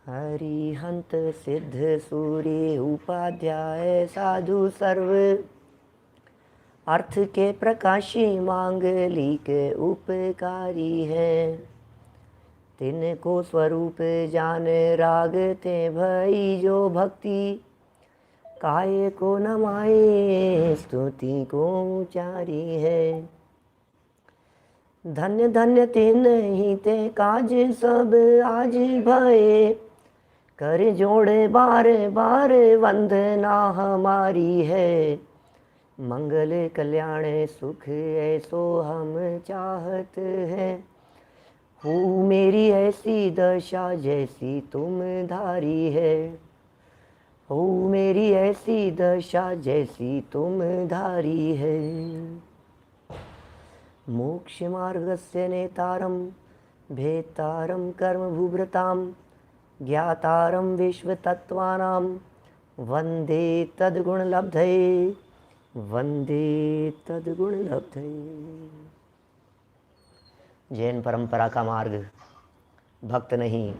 हरिहंत सिद्ध सूर्य उपाध्याय साधु सर्व अर्थ के प्रकाशी मांगलिक उपकारी है। तिनको स्वरूप जान रागते भई जो भक्ति काय को नमाए स्तुति को उचारी है। धन्य धन्य तिन ही ते काज सब आज भये कर जोड़े बार बार वंदना हमारी है। मंगल कल्याण सुख ऐसो हम चाहत हैं। हो मेरी ऐसी दशा जैसी तुम धारी है। हो मेरी ऐसी दशा जैसी तुम धारी है। मोक्ष मार्गस्य नेतारं भेतारं कर्मभूभृतां ज्ञातारं विश्वतत्त्वानां वन्दे तद्गुणलब्धये वन्दे तद्गुणलब्धये। जैन परंपरा का मार्ग भक्त नहीं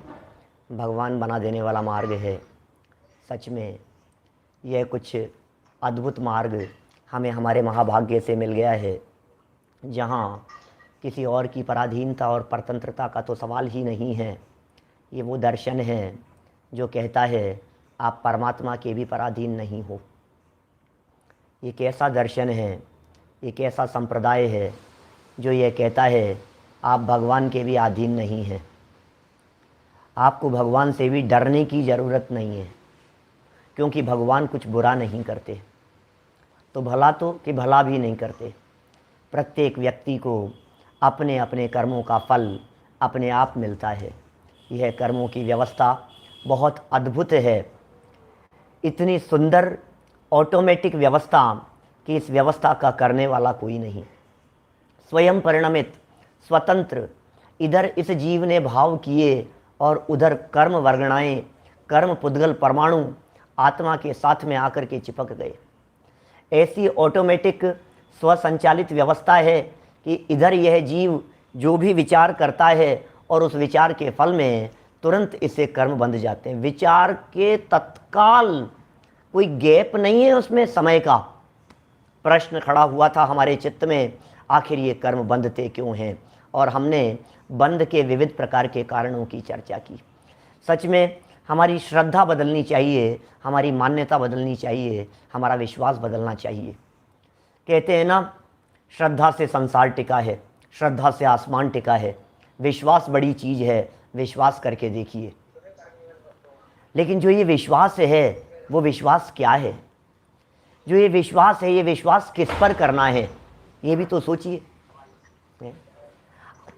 भगवान बना देने वाला मार्ग है। सच में यह कुछ अद्भुत मार्ग हमें हमारे महाभाग्य से मिल गया है, जहाँ किसी और की पराधीनता और परतंत्रता का तो सवाल ही नहीं है। ये वो दर्शन है जो कहता है आप परमात्मा के भी पराधीन नहीं हो। ये कैसा दर्शन है, ये कैसा संप्रदाय है जो ये कहता है आप भगवान के भी अधीन नहीं हैं। आपको भगवान से भी डरने की ज़रूरत नहीं है, क्योंकि भगवान कुछ बुरा नहीं करते, तो भला तो कि भला भी नहीं करते। प्रत्येक व्यक्ति को अपने अपने कर्मों का फल अपने आप मिलता है। यह कर्मों की व्यवस्था बहुत अद्भुत है। इतनी सुंदर ऑटोमेटिक व्यवस्था कि इस व्यवस्था का करने वाला कोई नहीं। स्वयं परिणमित स्वतंत्र इधर इस जीव ने भाव किए और उधर कर्म वर्गणाएं कर्म पुद्गल परमाणु आत्मा के साथ में आकर के चिपक गए। ऐसी ऑटोमेटिक स्वसंचालित व्यवस्था है कि इधर यह जीव जो भी विचार करता है और उस विचार के फल में तुरंत इससे कर्म बंध जाते हैं। विचार के तत्काल कोई गैप नहीं है उसमें समय का। प्रश्न खड़ा हुआ था हमारे चित्त में, आखिर ये कर्म बंधते क्यों हैं, और हमने बंध के विविध प्रकार के कारणों की चर्चा की। सच में हमारी श्रद्धा बदलनी चाहिए, हमारी मान्यता बदलनी चाहिए, हमारा विश्वास बदलना चाहिए। कहते हैं ना, श्रद्धा से संसार टिका है, श्रद्धा से आसमान टिका है। विश्वास बड़ी चीज़ है, विश्वास करके देखिए। लेकिन जो ये विश्वास है वो विश्वास क्या है? जो ये विश्वास है, ये विश्वास किस पर करना है, ये भी तो सोचिए।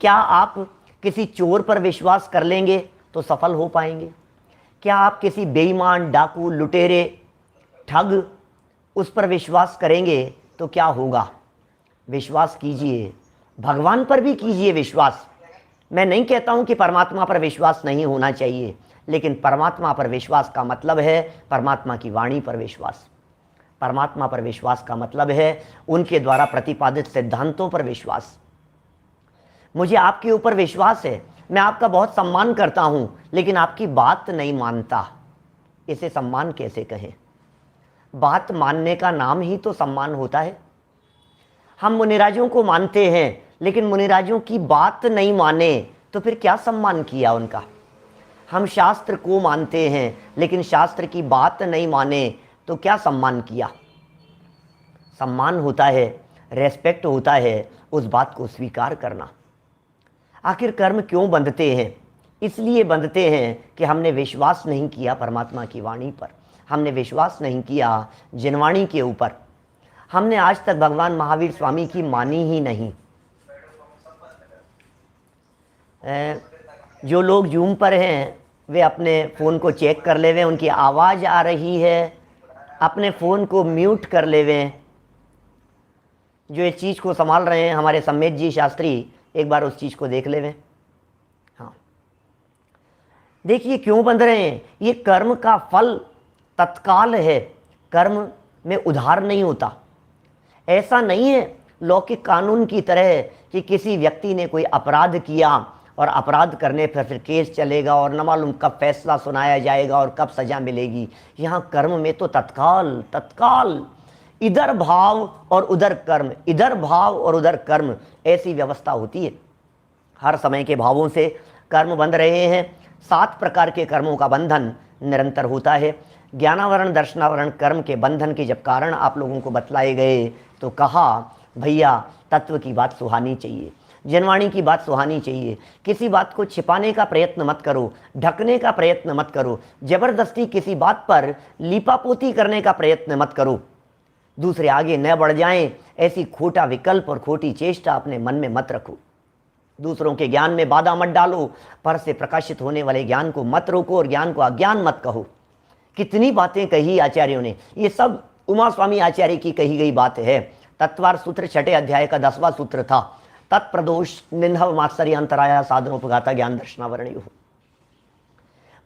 क्या आप किसी चोर पर विश्वास कर लेंगे तो सफल हो पाएंगे? क्या आप किसी बेईमान, डाकू, लुटेरे, ठग उस पर विश्वास करेंगे तो क्या होगा? विश्वास कीजिए, भगवान पर भी कीजिए विश्वास। मैं नहीं कहता हूं कि परमात्मा पर विश्वास नहीं होना चाहिए, लेकिन परमात्मा पर विश्वास का मतलब है परमात्मा की वाणी पर विश्वास। परमात्मा पर विश्वास का मतलब है उनके द्वारा प्रतिपादित सिद्धांतों पर विश्वास। मुझे आपके ऊपर विश्वास है, मैं आपका बहुत सम्मान करता हूं, लेकिन आपकी बात नहीं मानता, इसे सम्मान कैसे कहें? बात मानने का नाम ही तो सम्मान होता है। हम मुनिराजों को मानते हैं, लेकिन मुनिराजों की बात नहीं माने तो फिर क्या सम्मान किया उनका? हम शास्त्र को मानते हैं, लेकिन शास्त्र की बात नहीं माने तो क्या सम्मान किया? सम्मान होता है, रेस्पेक्ट होता है उस बात को स्वीकार करना। आखिर कर्म क्यों बंधते हैं? इसलिए बंधते हैं कि हमने विश्वास नहीं किया परमात्मा की वाणी पर, हमने विश्वास नहीं किया जिनवाणी के ऊपर। हमने आज तक भगवान महावीर स्वामी की मानी ही नहीं। जो लोग जूम पर हैं वे अपने फ़ोन को चेक कर लेवें, उनकी आवाज़ आ रही है, अपने फ़ोन को म्यूट कर लेवें। जो इस चीज़ को संभाल रहे हैं हमारे सम्मेत जी शास्त्री, एक बार उस चीज़ को देख लेवें। हाँ, देखिए क्यों बंध रहे हैं। ये कर्म का फल तत्काल है, कर्म में उधार नहीं होता। ऐसा नहीं है लौकिक कानून की तरह कि किसी व्यक्ति ने कोई अपराध किया और अपराध करने पर फिर केस चलेगा और न मालूम कब फैसला सुनाया जाएगा और कब सज़ा मिलेगी। यहाँ कर्म में तो तत्काल तत्काल इधर भाव और उधर कर्म, इधर भाव और उधर कर्म, ऐसी व्यवस्था होती है। हर समय के भावों से कर्म बंध रहे हैं। 7 प्रकार के कर्मों का बंधन निरंतर होता है। ज्ञानावरण दर्शनावरण कर्म के बंधन के जब कारण आप लोगों को बतलाए गए तो कहा भैया तत्व की बात सुहानी चाहिए, जनवाणी की बात सुहानी चाहिए। किसी बात को छिपाने का प्रयत्न मत करो, ढकने का प्रयत्न मत करो, जबरदस्ती किसी बात पर लीपापोती करने का प्रयत्न मत करो, दूसरे आगे न बढ़ जाएं, ऐसी खोटा विकल्प और खोटी चेष्टा अपने मन में मत रखो। दूसरों के ज्ञान में बाधा मत डालो, पर से प्रकाशित होने वाले ज्ञान को मत रोको और ज्ञान को अज्ञान मत कहो। कितनी बातें कही आचार्यों ने, ये सब उमा स्वामी आचार्य की कही गई बात है। तत्वार सूत्र 6 अध्याय का 10वां सूत्र था, तत्प्रदोष निंधव मात्सर्य अंतराया साधनोपघाता ज्ञान दर्शनावरणयो।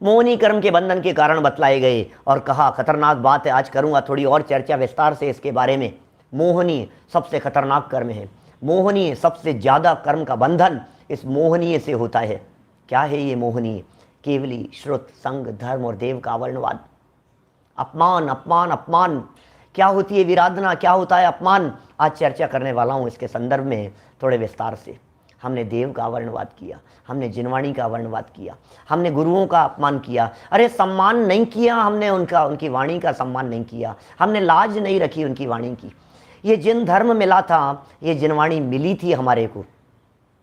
मोहनी कर्म के बंधन के कारण बतलाए गए और कहा खतरनाक बात है, आज करूंगा थोड़ी और चर्चा विस्तार से इसके बारे में। मोहनी सबसे खतरनाक कर्म है, मोहनीय सबसे ज्यादा कर्म का बंधन इस मोहनीय से होता है। क्या है ये मोहनीय? केवली श्रुत संग धर्म और देव का आवरणवाद। अपमान अपमान अपमान, क्या होती है विराधना, क्या होता है अपमान, आज चर्चा करने वाला हूँ इसके संदर्भ में थोड़े विस्तार से। हमने देव का आवरणवाद किया, हमने जिनवाणी का आवरणवाद किया, हमने गुरुओं का अपमान किया। अरे सम्मान नहीं किया हमने उनका, उनकी वाणी का सम्मान नहीं किया, हमने लाज नहीं रखी उनकी वाणी की। ये जिन धर्म मिला था, ये जिनवाणी मिली थी हमारे को,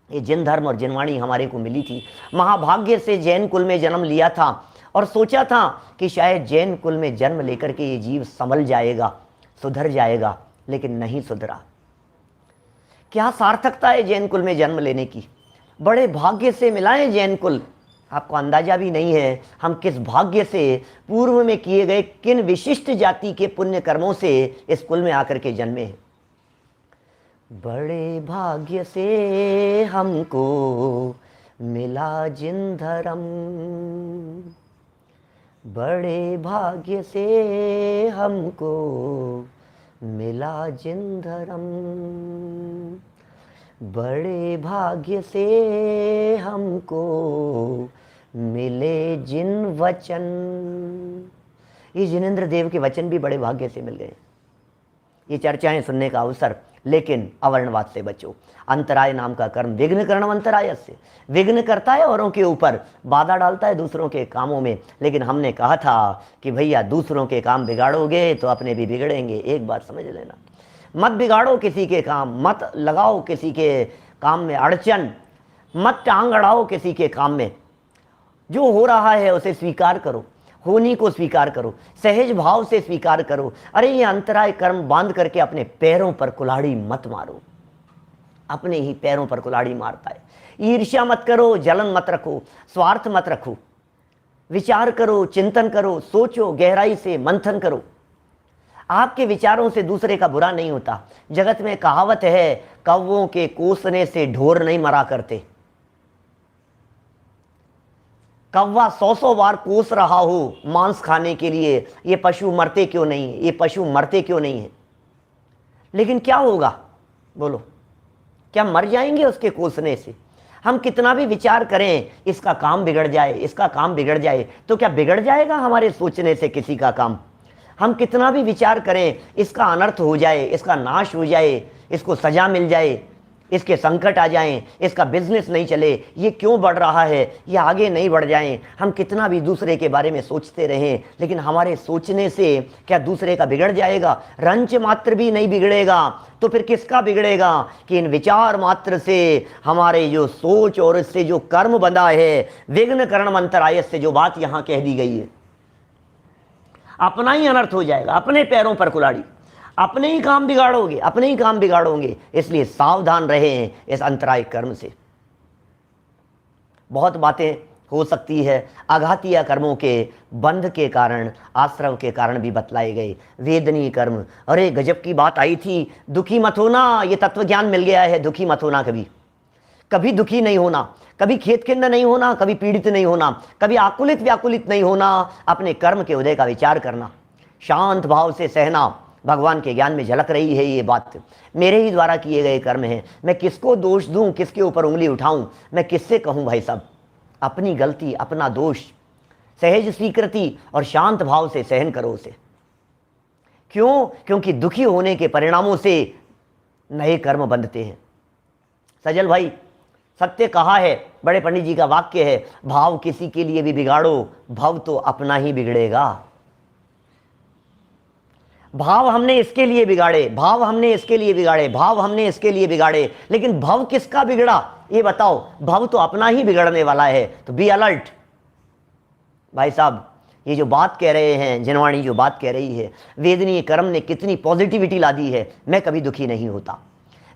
ये जिन धर्म और जिनवाणी हमारे को मिली थी। महाभाग्य से जैन कुल में जन्म लिया था और सोचा था कि शायद जैन कुल में जन्म लेकर के ये जीव संभल जाएगा, सुधर जाएगा, लेकिन नहीं सुधरा। क्या सार्थकता है जैन कुल में जन्म लेने की? बड़े भाग्य से मिला है जैन कुल, आपको अंदाजा भी नहीं है हम किस भाग्य से, पूर्व में किए गए किन विशिष्ट जाति के पुण्य कर्मों से इस कुल में आकर के जन्मे हैं। बड़े भाग्य से हमको मिला जिन धर्म, बड़े भाग्य से हमको मिला जिन धर्म, बड़े भाग्य से हमको मिले जिन वचन। ये जिनेंद्र देव के वचन भी बड़े भाग्य से मिल गए। ये चर्चाएं सुनने का अवसर, लेकिन अवर्णवाद से बचो। अंतराय नाम का कर्म विघ्न करणम अंतराय से, विघ्न करता है औरों के ऊपर, बाधा डालता है दूसरों के कामों में। लेकिन हमने कहा था कि भैया दूसरों के काम बिगाड़ोगे तो अपने भी बिगड़ेंगे। एक बात समझ लेना, मत बिगाड़ो किसी के काम, मत लगाओ किसी के काम में अड़चन, मत टांग अड़ाओ किसी के काम में। जो हो रहा है उसे स्वीकार करो, होनी को स्वीकार करो, सहज भाव से स्वीकार करो। अरे ये अंतराय कर्म बांध करके अपने पैरों पर कुल्हाड़ी मत मारो, अपने ही पैरों पर कुल्हाड़ी मारता है। ईर्ष्या मत करो, जलन मत रखो, स्वार्थ मत रखो, विचार करो, चिंतन करो, सोचो, गहराई से मंथन करो। आपके विचारों से दूसरे का बुरा नहीं होता। जगत में कहावत है, कौवों के कोसने से ढोर नहीं मरा करते। कौवा 100 बार कोस रहा हो मांस खाने के लिए, ये पशु मरते क्यों नहीं है, ये पशु मरते क्यों नहीं है? लेकिन क्या होगा बोलो, क्या मर जाएंगे उसके कोसने से? हम कितना भी विचार करें इसका काम बिगड़ जाए, इसका काम बिगड़ जाए, तो क्या बिगड़ जाएगा हमारे सोचने से किसी का काम? हम कितना भी विचार करें इसका अनर्थ हो जाए, इसका नाश हो जाए, इसको सजा मिल जाए, इसके संकट आ जाएं, इसका बिजनेस नहीं चले, ये क्यों बढ़ रहा है, ये आगे नहीं बढ़ जाएं, हम कितना भी दूसरे के बारे में सोचते रहें, लेकिन हमारे सोचने से क्या दूसरे का बिगड़ जाएगा? रंच मात्र भी नहीं बिगड़ेगा तो फिर किसका बिगड़ेगा? कि इन विचार मात्र से हमारे जो सोच और इससे जो कर्म बंधा है, विघ्न करणम अंतराय से जो बात यहाँ कह दी गई है, अपना ही अनर्थ हो जाएगा। अपने पैरों पर कुल्हाड़ी, अपने ही काम बिगाड़ोगे, अपने ही काम बिगाड़ोगे। इसलिए सावधान रहें इस अंतराय कर्म से। बहुत बातें हो सकती है आघातीय कर्मों के बंध के कारण, आश्रव के कारण भी बतलाए गए। वेदनीय कर्म, अरे गजब की बात आई थी, दुखी मत होना, ये तत्व ज्ञान मिल गया है। दुखी मत होना, कभी कभी दुखी नहीं होना, कभी खेत खिन्न नहीं होना, कभी पीड़ित नहीं होना, कभी आकुलित व्याकुलित नहीं होना। अपने कर्म के उदय का विचार करना, शांत भाव से सहना, भगवान के ज्ञान में झलक रही है ये बात। मेरे ही द्वारा किए गए कर्म हैं, मैं किसको दोष दूं, किसके ऊपर उंगली उठाऊं, मैं किससे कहूं भाई साहब। अपनी गलती, अपना दोष सहज स्वीकृति और शांत भाव से सहन करो उसे। क्यों? क्योंकि दुखी होने के परिणामों से नए कर्म बंधते हैं। सजल भाई, सत्य कहा है, बड़े पंडित जी का वाक्य है, भाव किसी के लिए भी बिगाड़ो, भव तो अपना ही बिगड़ेगा। भाव हमने इसके लिए बिगाड़े, भाव हमने इसके लिए बिगाड़े, भाव हमने इसके लिए बिगाड़े, लेकिन भव किसका बिगड़ा ये बताओ? भव तो अपना ही बिगड़ने वाला है। तो बी अलर्ट भाई साहब। ये जो बात कह रहे हैं जिनवाणी, जो बात कह रही है, वेदनीय कर्म ने कितनी पॉजिटिविटी ला दी है। मैं कभी दुखी नहीं होता,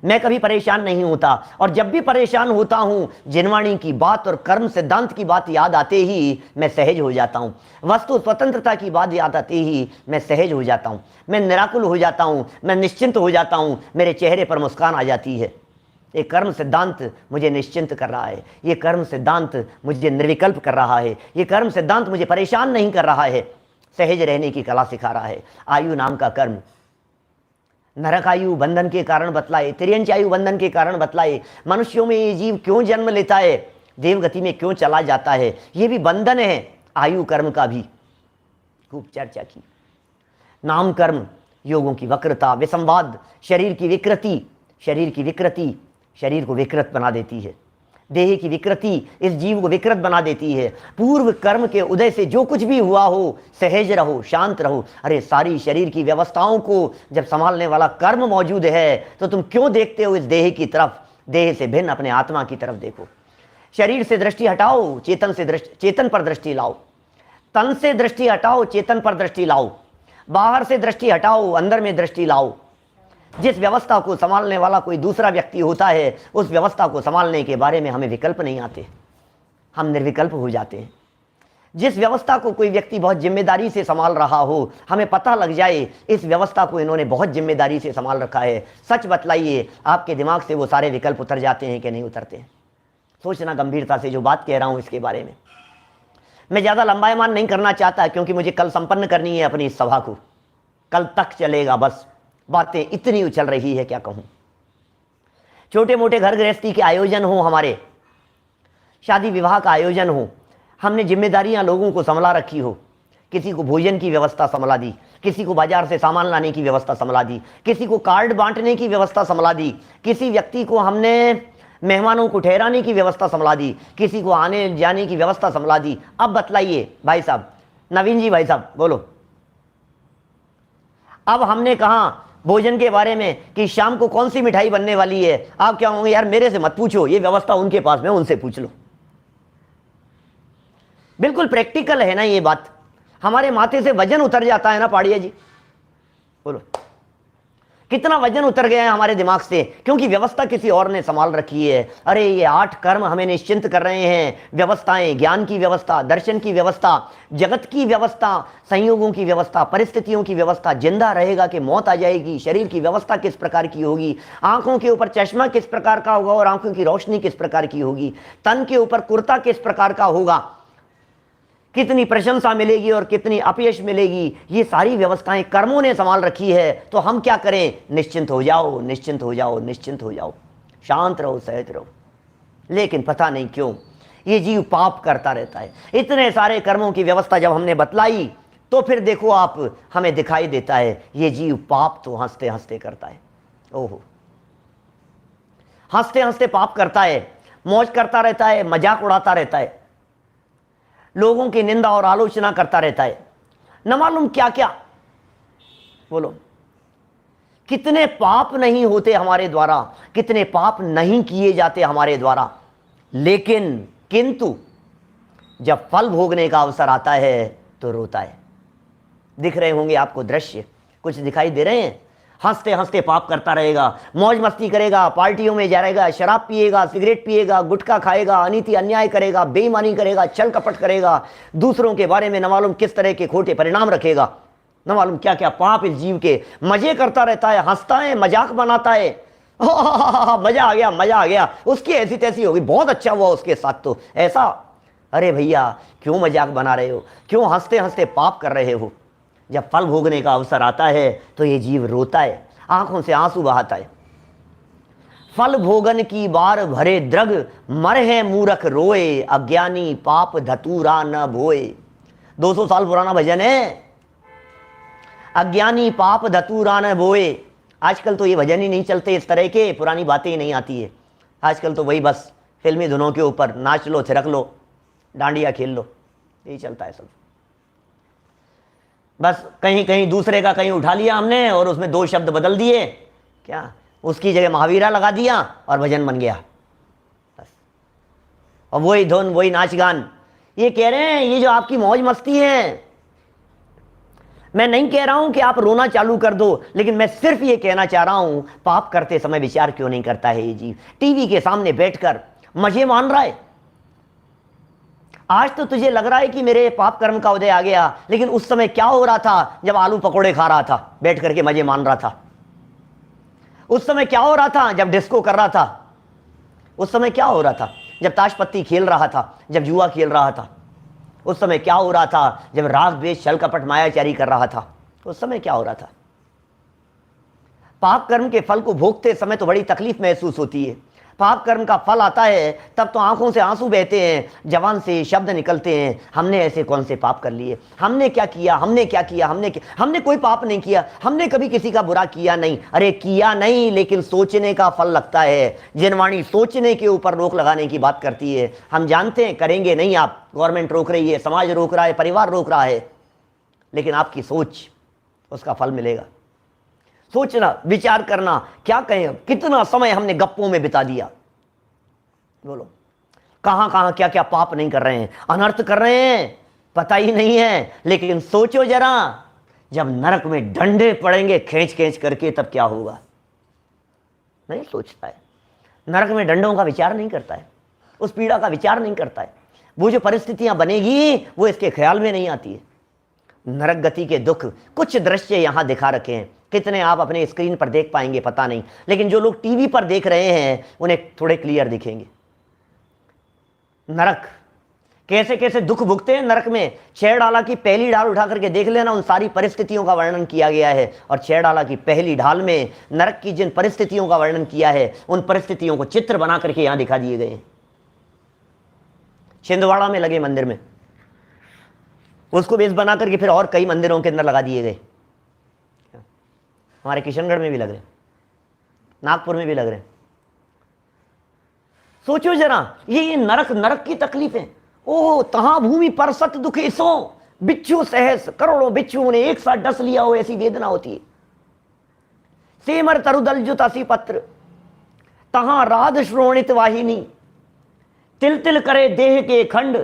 मैं कभी परेशान नहीं होता, और जब भी परेशान होता हूं, जिनवाणी की बात और कर्म सिद्धांत की बात याद आते ही मैं सहज हो जाता हूं। वस्तु स्वतंत्रता की बात याद आते ही मैं सहज हो जाता हूं, मैं निराकुल हो जाता हूं, मैं निश्चिंत हो जाता हूं, मेरे चेहरे पर मुस्कान आ जाती है। ये कर्म सिद्धांत मुझे निश्चिंत कर रहा है, ये कर्म सिद्धांत मुझे निर्विकल्प कर रहा है, ये कर्म सिद्धांत मुझे परेशान नहीं कर रहा है, सहज रहने की कला सिखा रहा है। आयु नाम का कर्म नरक आयु बंधन के कारण बतलाए, तिर्यंच आयु बंधन के कारण बतलाए। मनुष्यों में ये जीव क्यों जन्म लेता है, देवगति में क्यों चला जाता है, ये भी बंधन है आयु कर्म का भी खूब चर्चा की। नाम कर्म योगों की वक्रता, विसंवाद, शरीर की विकृति, शरीर की विकृति शरीर को विकृत बना देती है, देह की विकृति इस जीव को विकृत बना देती है। पूर्व कर्म के उदय से जो कुछ भी हुआ हो, सहज रहो, शांत रहो। अरे सारी शरीर की व्यवस्थाओं को जब संभालने वाला कर्म मौजूद है, तो तुम क्यों देखते हो इस देह की तरफ? देह से भिन्न अपने आत्मा की तरफ देखो। शरीर से दृष्टि हटाओ, चेतन पर दृष्टि लाओ। तन से दृष्टि हटाओ, चेतन पर दृष्टि लाओ। बाहर से दृष्टि हटाओ, अंदर में दृष्टि लाओ। जिस व्यवस्था को संभालने वाला कोई दूसरा व्यक्ति होता है, उस व्यवस्था को संभालने के बारे में हमें विकल्प नहीं आते, हम निर्विकल्प हो जाते हैं। जिस व्यवस्था को कोई व्यक्ति बहुत जिम्मेदारी से संभाल रहा हो, हमें पता लग जाए इस व्यवस्था को इन्होंने बहुत जिम्मेदारी से संभाल रखा है, सच बतलाइए आपके दिमाग से वो सारे विकल्प उतर जाते हैं कि नहीं उतरते हैं? सोचना गंभीरता से जो बात कह रहा हूं इसके बारे में। मैं ज़्यादा लंबायमान नहीं करना चाहता, क्योंकि मुझे कल संपन्न करनी है अपनी इस सभा को, कल तक चलेगा बस। बातें इतनी उछल रही है क्या कहूं। छोटे मोटे घर गृहस्थी के आयोजन हो, हमारे शादी विवाह का आयोजन हो, हमने जिम्मेदारियां लोगों को संभला रखी हो। किसी को भोजन की व्यवस्था संभला दी, किसी को बाजार से सामान लाने की व्यवस्था संभला दी, किसी को कार्ड बांटने की व्यवस्था संभला दी, किसी व्यक्ति को हमने मेहमानों को ठहराने की व्यवस्था संभला दी, किसी को आने जाने की व्यवस्था संभला दी। अब बतलाइए भाई साहब, नवीन जी भाई साहब बोलो। अब हमने कहा भोजन के बारे में कि शाम को कौन सी मिठाई बनने वाली है, आप क्या होंगे, यार मेरे से मत पूछो, ये व्यवस्था उनके पास में, उनसे पूछ लो। बिल्कुल प्रैक्टिकल है ना ये बात। हमारे माथे से वजन उतर जाता है ना पाड़िया जी, बोलो कितना वजन उतर गया है हमारे दिमाग से, क्योंकि व्यवस्था किसी और ने संभाल रखी है। अरे ये 8 कर्म हमें निश्चिंत कर रहे हैं, व्यवस्थाएं, ज्ञान की व्यवस्था, दर्शन की व्यवस्था, जगत की व्यवस्था, संयोगों की व्यवस्था, परिस्थितियों की व्यवस्था, जिंदा रहेगा कि मौत आ जाएगी, शरीर की व्यवस्था किस प्रकार की होगी, आंखों के ऊपर चश्मा किस प्रकार का होगा और आंखों की रोशनी किस प्रकार की होगी, तन के ऊपर कुर्ता किस प्रकार का होगा, कितनी प्रशंसा मिलेगी और कितनी अपयश मिलेगी, ये सारी व्यवस्थाएं कर्मों ने संभाल रखी है। तो हम क्या करें? निश्चिंत हो जाओ, निश्चिंत हो जाओ, निश्चिंत हो जाओ, शांत रहो, सहज रहो। लेकिन पता नहीं क्यों ये जीव पाप करता रहता है। इतने सारे कर्मों की व्यवस्था जब हमने बतलाई, तो फिर देखो आप, हमें दिखाई देता है ये जीव पाप तो हंसते हंसते करता है। ओहो, हंसते हंसते पाप करता है, मौज करता रहता है, मजाक उड़ाता रहता है, लोगों की निंदा और आलोचना करता रहता है, न मालूम क्या क्या। बोलो कितने पाप नहीं होते हमारे द्वारा, कितने पाप नहीं किए जाते हमारे द्वारा, लेकिन किंतु जब फल भोगने का अवसर आता है तो रोता है। दिख रहे होंगे आपको दृश्य, कुछ दिखाई दे रहे हैं। हंसते हंसते पाप करता रहेगा, मौज मस्ती करेगा, पार्टियों में जाएगा, शराब पिएगा, सिगरेट पिएगा, गुटखा खाएगा, अनीति अन्याय करेगा, बेईमानी करेगा, छल कपट करेगा, दूसरों के बारे में न मालूम किस तरह के खोटे परिणाम रखेगा, न मालूम क्या क्या पाप इस जीव के। मजे करता रहता है, हंसता है, मजाक बनाता है, मजा आ गया, मजा आ गया, उसकी ऐसी तैसी होगी, बहुत अच्छा हुआ उसके साथ तो ऐसा। अरे भैया क्यों मजाक बना रहे हो, क्यों हंसते हंसते पाप कर रहे हो? जब फल भोगने का अवसर आता है तो ये जीव रोता है, आंखों से आंसू बहाता है। फल भोगन की बार भरे द्रग, मर है मूरख रोए, अज्ञानी पाप धतूरा न भोए। 200 साल पुराना भजन है, अज्ञानी पाप धतूरा न भोए। आजकल तो ये भजन ही नहीं चलते, इस तरह के पुरानी बातें ही नहीं आती है। आजकल तो वही बस फिल्मी धुनों के ऊपर नाच लो, थिरक लो, डांडिया खेल लो, यही चलता है सब। बस कहीं कहीं दूसरे का कहीं उठा लिया हमने और उसमें 2 शब्द बदल दिए, क्या उसकी जगह महावीरा लगा दिया और भजन बन गया बस। और वही धुन, वही नाच गान। ये कह रहे हैं ये जो आपकी मौज मस्ती है, मैं नहीं कह रहा हूं कि आप रोना चालू कर दो, लेकिन मैं सिर्फ ये कहना चाह रहा हूं पाप करते समय विचार क्यों नहीं करता है ये जीव। टीवी के सामने बैठकर मजे मान रहा है। आज तो तुझे लग रहा है कि मेरे पाप कर्म का उदय आ गया, लेकिन उस समय क्या हो रहा था जब आलू पकौड़े खा रहा था, बैठ करके मजे मान रहा था। उस समय क्या हो रहा था जब डिस्को कर रहा था। उस समय क्या हो रहा था जब ताश पत्ती खेल रहा था, जब जुआ खेल रहा था। उस समय क्या हो रहा था जब राग द्वेष छल कपट मायाचारी कर रहा था। उस समय क्या हो रहा था। पाप कर्म के फल को भोगते समय तो बड़ी तकलीफ महसूस होती है। पाप कर्म का फल आता है तब तो आंखों से आंसू बहते हैं, जवान से शब्द निकलते हैं, हमने ऐसे कौन से पाप कर लिए, हमने क्या किया, हमने क्या किया, हमने कोई पाप नहीं किया, हमने कभी किसी का बुरा किया नहीं। अरे किया नहीं, लेकिन सोचने का फल लगता है। जिनवाणी सोचने के ऊपर रोक लगाने की बात करती है। हम जानते हैं करेंगे नहीं आप, गवर्नमेंट रोक रही है, समाज रोक रहा है, परिवार रोक रहा है, लेकिन आपकी सोच, उसका फल मिलेगा। सोचना, विचार करना, क्या कहें कितना समय हमने गप्पों में बिता दिया। बोलो कहां कहां क्या क्या पाप नहीं कर रहे हैं, अनर्थ कर रहे हैं, पता ही नहीं है। लेकिन सोचो जरा, जब नरक में डंडे पड़ेंगे खींच खींच करके, तब क्या होगा। नहीं सोचता है, नरक में डंडों का विचार नहीं करता है, उस पीड़ा का विचार नहीं करता है। वो जो परिस्थितियां बनेगी वो इसके ख्याल में नहीं आती है। नरक गति के दुख कुछ दृश्य यहां दिखा रखे हैं, कितने आप अपने स्क्रीन पर देख पाएंगे पता नहीं, लेकिन जो लोग टीवी पर देख रहे हैं उन्हें थोड़े क्लियर दिखेंगे। नरक कैसे कैसे दुख भुगते हैं नरक में। 6 डाला की पहली ढाल उठा करके देख लेना, उन सारी परिस्थितियों का वर्णन किया गया है। और 6 डाला की पहली ढाल में नरक की जिन परिस्थितियों का वर्णन किया है, उन परिस्थितियों को चित्र बना करके यहां दिखा दिए गए। छिंदवाड़ा में लगे मंदिर में, उसको बेस बना करके फिर और कई मंदिरों के अंदर लगा दिए गए। हमारे किशनगढ़ में भी लग रहे, नागपुर में भी लग रहे। सोचो जरा, ये नरक, नरक की तकलीफें। ओह तहां भूमि पर सत दुखे सो, बिच्छू सहस करोड़ों बिच्छुओं ने एक साथ डस लिया हो, ऐसी वेदना होती है। सेमर तरुदल जुतासी पत्र, तहां राध श्रोणित वाहिनी, तिल तिल करे देह के खंड,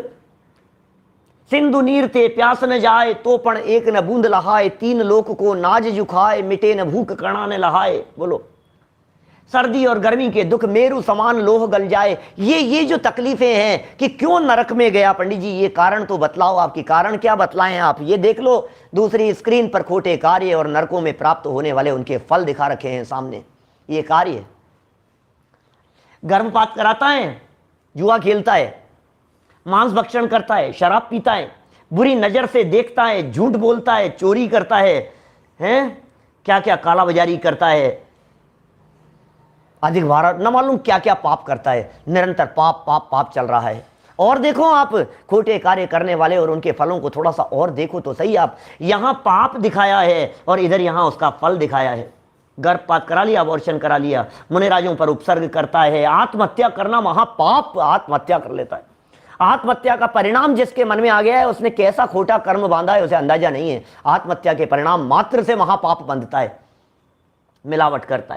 सिंधु नीर ते प्यास न जाए, तो पण एक न बूंद लहाए, 3 लोक को नाज जुखाए, मिटे न भूख कणा न लहाए। बोलो सर्दी और गर्मी के दुख मेरु समान लोह गल जाए। ये जो तकलीफें हैं कि क्यों नरक में गया पंडित जी, ये कारण तो बतलाओ, आपकी कारण क्या बतलाएं आप। ये देख लो दूसरी स्क्रीन पर खोटे कार्य और नरकों में प्राप्त होने वाले उनके फल दिखा रखे हैं सामने। ये कार्य गर्भपात कराता है, जुआ खेलता है, मांस भक्षण करता है, शराब पीता है, बुरी नजर से देखता है, झूठ बोलता है, चोरी करता है, क्या क्या काला बाजारी करता है, अधिक भारत न मालूम क्या क्या पाप करता है। निरंतर पाप पाप पाप चल रहा है। और देखो आप खोटे कार्य करने वाले और उनके फलों को थोड़ा सा और देखो तो सही आप। यहां पाप दिखाया है और इधर यहां उसका फल दिखाया है। गर्भपात करा लिया, अबॉर्शन करा लिया, मुनिराजों पर उपसर्ग करता है, आत्महत्या करना महापाप, आत्महत्या कर लेता है। आत्महत्या का परिणाम जिसके मन में आ गया है, उसने कैसा खोटा कर्म बांधा है उसे अंदाजा नहीं है। आत्महत्या के परिणाम मात्र से महापाप बंधता है। मिलावट करता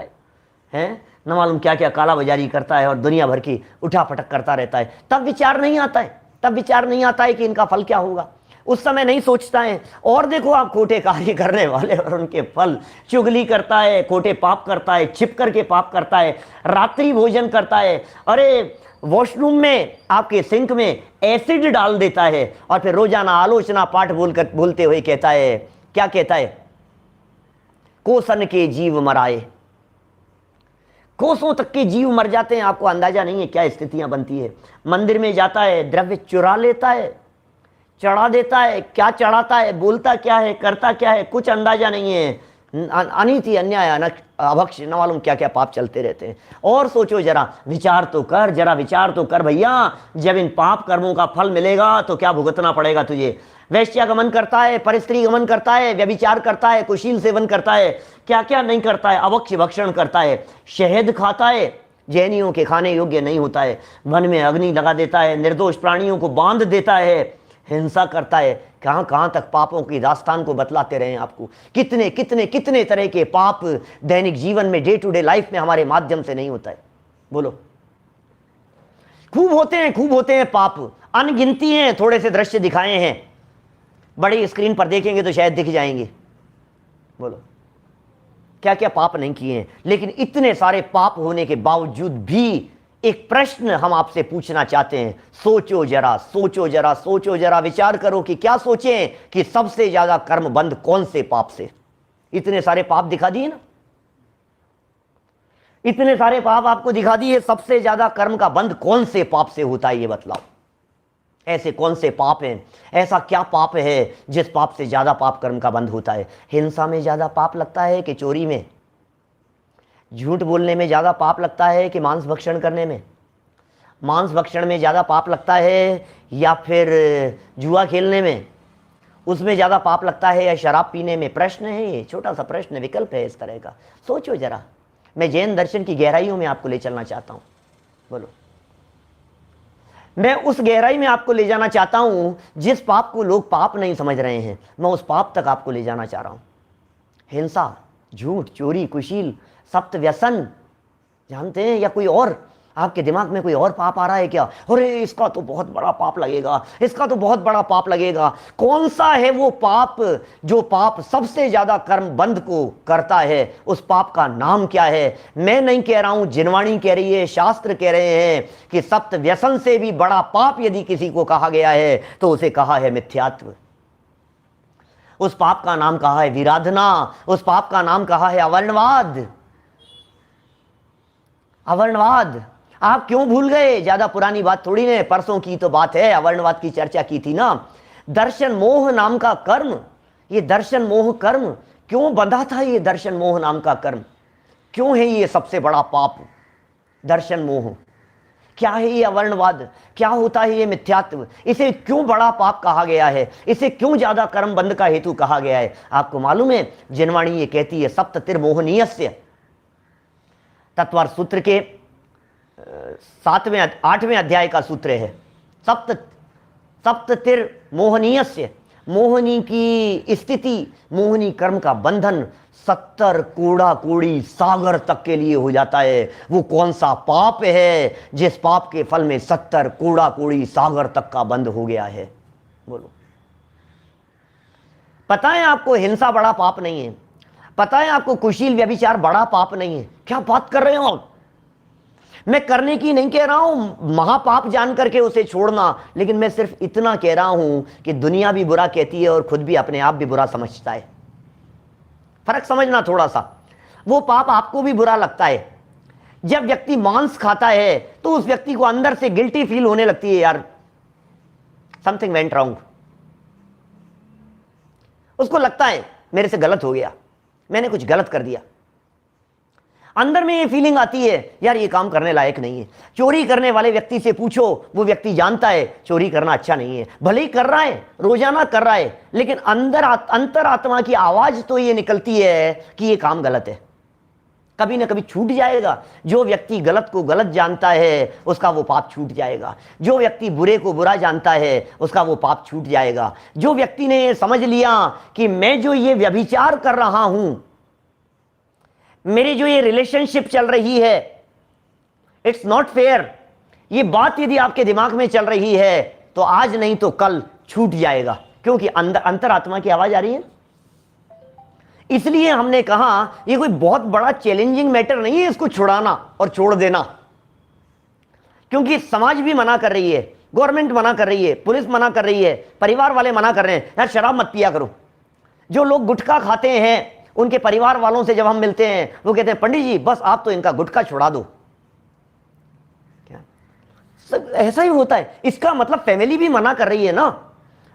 है न मालूम क्या क्या काला बाजारी करता है और दुनिया भर की उठा पटक करता रहता है। तब विचार नहीं आता है, तब विचार नहीं आता है कि इनका फल क्या होगा। उस समय नहीं सोचता है। और देखो आप खोटे कार्य करने वाले और उनके फल, चुगली करता है, खोटे पाप करता है, छिप करके पाप करता है, रात्रि भोजन करता है, अरे वॉशरूम में आपके सिंक में एसिड डाल देता है और फिर रोजाना आलोचना पाठ बोलते हुए कहता है, क्या कहता है, कोसन के जीव मराए। कोसों तक के जीव मर जाते हैं, आपको अंदाजा नहीं है क्या स्थितियां बनती है। मंदिर में जाता है, द्रव्य चुरा लेता है, चढ़ा देता है, क्या चढ़ाता है, बोलता क्या है, करता क्या है, कुछ अंदाजा नहीं है। अनीति, अन्याय, अभक्ष, न मालूम क्या क्या पाप चलते रहते हैं। और सोचो जरा, विचार तो कर, जरा विचार तो कर भैया, जब इन पाप कर्मों का फल मिलेगा तो क्या भुगतना पड़ेगा तुझे। वैश्यागमन करता है, परिस्त्री गमन करता है, व्यभिचार करता है, कुशील सेवन करता है, क्या क्या नहीं करता है, अभक्ष भक्षण करता है, शहद खाता है, जैनियों के खाने योग्य नहीं होता है, वन में अग्नि लगा देता है, निर्दोष प्राणियों को बांध देता है, हिंसा करता है। कहां कहां तक पापों की दास्तान को बतलाते रहे आपको। कितने कितने कितने तरह के पाप दैनिक जीवन में, डे टू डे लाइफ में हमारे माध्यम से नहीं होता है। बोलो, खूब होते हैं पाप, अनगिनती हैं। थोड़े से दृश्य दिखाए हैं, बड़ी स्क्रीन पर देखेंगे तो शायद दिख जाएंगे। बोलो, क्या क्या पाप नहीं किए हैं। लेकिन इतने सारे पाप होने के बावजूद भी एक प्रश्न हम आपसे पूछना चाहते हैं। सोचो जरा, सोचो जरा, सोचो जरा, विचार करो कि क्या सोचें कि सबसे ज्यादा कर्म बंद कौन से पाप से। इतने सारे पाप दिखा दिए ना, इतने सारे पाप आपको दिखा दिए, सबसे ज्यादा कर्म का बंद कौन से पाप से होता है ये बतलाओ। ऐसे कौन से पाप हैं, ऐसा क्या पाप है जिस पाप से ज्यादा पाप कर्म का बंद होता है। हिंसा में ज्यादा पाप लगता है कि चोरी में, झूठ बोलने में ज्यादा पाप लगता है कि मांस भक्षण करने में, मांस भक्षण में ज्यादा पाप लगता है या फिर जुआ खेलने में, उसमें ज्यादा पाप लगता है या शराब पीने में। प्रश्न है ये, छोटा सा प्रश्न, विकल्प है इस तरह का। सोचो जरा, मैं जैन दर्शन की गहराइयों में आपको ले चलना चाहता हूं। बोलो, मैं उस गहराई में आपको ले जाना चाहता हूं जिस पाप को लोग पाप नहीं समझ रहे हैं, मैं उस पाप तक आपको ले जाना चाह रहा हूं। हिंसा, झूठ, चोरी, कुशील, सप्त व्यसन, जानते हैं? या कोई और आपके दिमाग में कोई और पाप आ रहा है क्या? अरे इसका तो बहुत बड़ा पाप लगेगा, इसका तो बहुत बड़ा पाप लगेगा। कौन सा है वो पाप जो पाप सबसे ज्यादा कर्म बंद को करता है? उस पाप का नाम क्या है? मैं नहीं कह रहा हूं, जिनवाणी कह रही है, शास्त्र कह रहे हैं कि सप्त व्यसन से भी बड़ा पाप यदि किसी को कहा गया है तो उसे कहा है मिथ्यात्व। उस पाप का नाम कहा है विराधना, उस पाप का नाम कहा है अवर्णवाद। अवर्णवाद आप क्यों भूल गए? ज्यादा पुरानी बात थोड़ी है, परसों की तो बात है, अवर्णवाद की चर्चा की थी ना। दर्शन मोह नाम का कर्म, ये दर्शन मोह कर्म क्यों बंधा था? ये दर्शन मोह नाम का कर्म क्यों है ये सबसे बड़ा पाप? दर्शन मोह क्या है? ये अवर्णवाद क्या होता है? ये मिथ्यात्व, इसे क्यों बड़ा पाप कहा गया है? इसे क्यों ज्यादा कर्म बंद का हेतु कहा गया है? आपको मालूम है, जिनवाणी ये कहती है सप्ततिर्मोहनीयस्य, तत्वार सूत्र के 8वें अध्याय का सूत्र है। सप्ततिर मोहनीयस्य, मोहनी की स्थिति, मोहनी कर्म का बंधन 70 कूड़ा कूड़ी सागर तक के लिए हो जाता है। वो कौन सा पाप है जिस पाप के फल में 70 कूड़ा कूड़ी सागर तक का बंद हो गया है? बोलो, पता है आपको हिंसा बड़ा पाप नहीं है, पता है आपको कुशील व्यभिचार बड़ा पाप नहीं है। क्या बात कर रहे हो आप? मैं करने की नहीं कह रहा हूं, महापाप जान करके उसे छोड़ना, लेकिन मैं सिर्फ इतना कह रहा हूं कि दुनिया भी बुरा कहती है और खुद भी अपने आप भी बुरा समझता है। फर्क समझना थोड़ा सा। वो पाप आपको भी बुरा लगता है। जब व्यक्ति मांस खाता है तो उस व्यक्ति को अंदर से गिल्टी फील होने लगती है, यार समथिंग वेंट रॉन्ग। उसको लगता है मेरे से गलत हो गया, मैंने कुछ गलत कर दिया। अंदर में ये फीलिंग आती है, यार ये काम करने लायक नहीं है। चोरी करने वाले व्यक्ति से पूछो, वो व्यक्ति जानता है चोरी करना अच्छा नहीं है, भले ही कर रहा है, रोजाना कर रहा है, लेकिन अंतरात्मा की आवाज तो ये निकलती है कि ये काम गलत है। कभी ना कभी छूट जाएगा। जो व्यक्ति गलत को गलत जानता है उसका वो पाप छूट जाएगा। जो व्यक्ति बुरे को बुरा जानता है उसका वो पाप छूट जाएगा। जो व्यक्ति ने ये समझ लिया कि मैं जो ये व्यभिचार कर रहा हूं, मेरी जो ये रिलेशनशिप चल रही है, इट्स नॉट फेयर, ये बात यदि आपके दिमाग में चल रही है तो आज नहीं तो कल छूट जाएगा, क्योंकि अंतरात्मा की आवाज आ रही है। इसलिए हमने कहा ये कोई बहुत बड़ा चैलेंजिंग मैटर नहीं है इसको छुड़ाना और छोड़ देना, क्योंकि समाज भी मना कर रही है, गवर्नमेंट मना कर रही है, पुलिस मना कर रही है, परिवार वाले मना कर रहे हैं, यार शराब मत पिया करो। जो लोग गुटखा खाते हैं उनके परिवार वालों से जब हम मिलते हैं वो कहते हैं पंडित जी बस आप तो इनका गुटखा छुड़ा दो। क्या सब ऐसा ही होता है? इसका मतलब फैमिली भी मना कर रही है ना।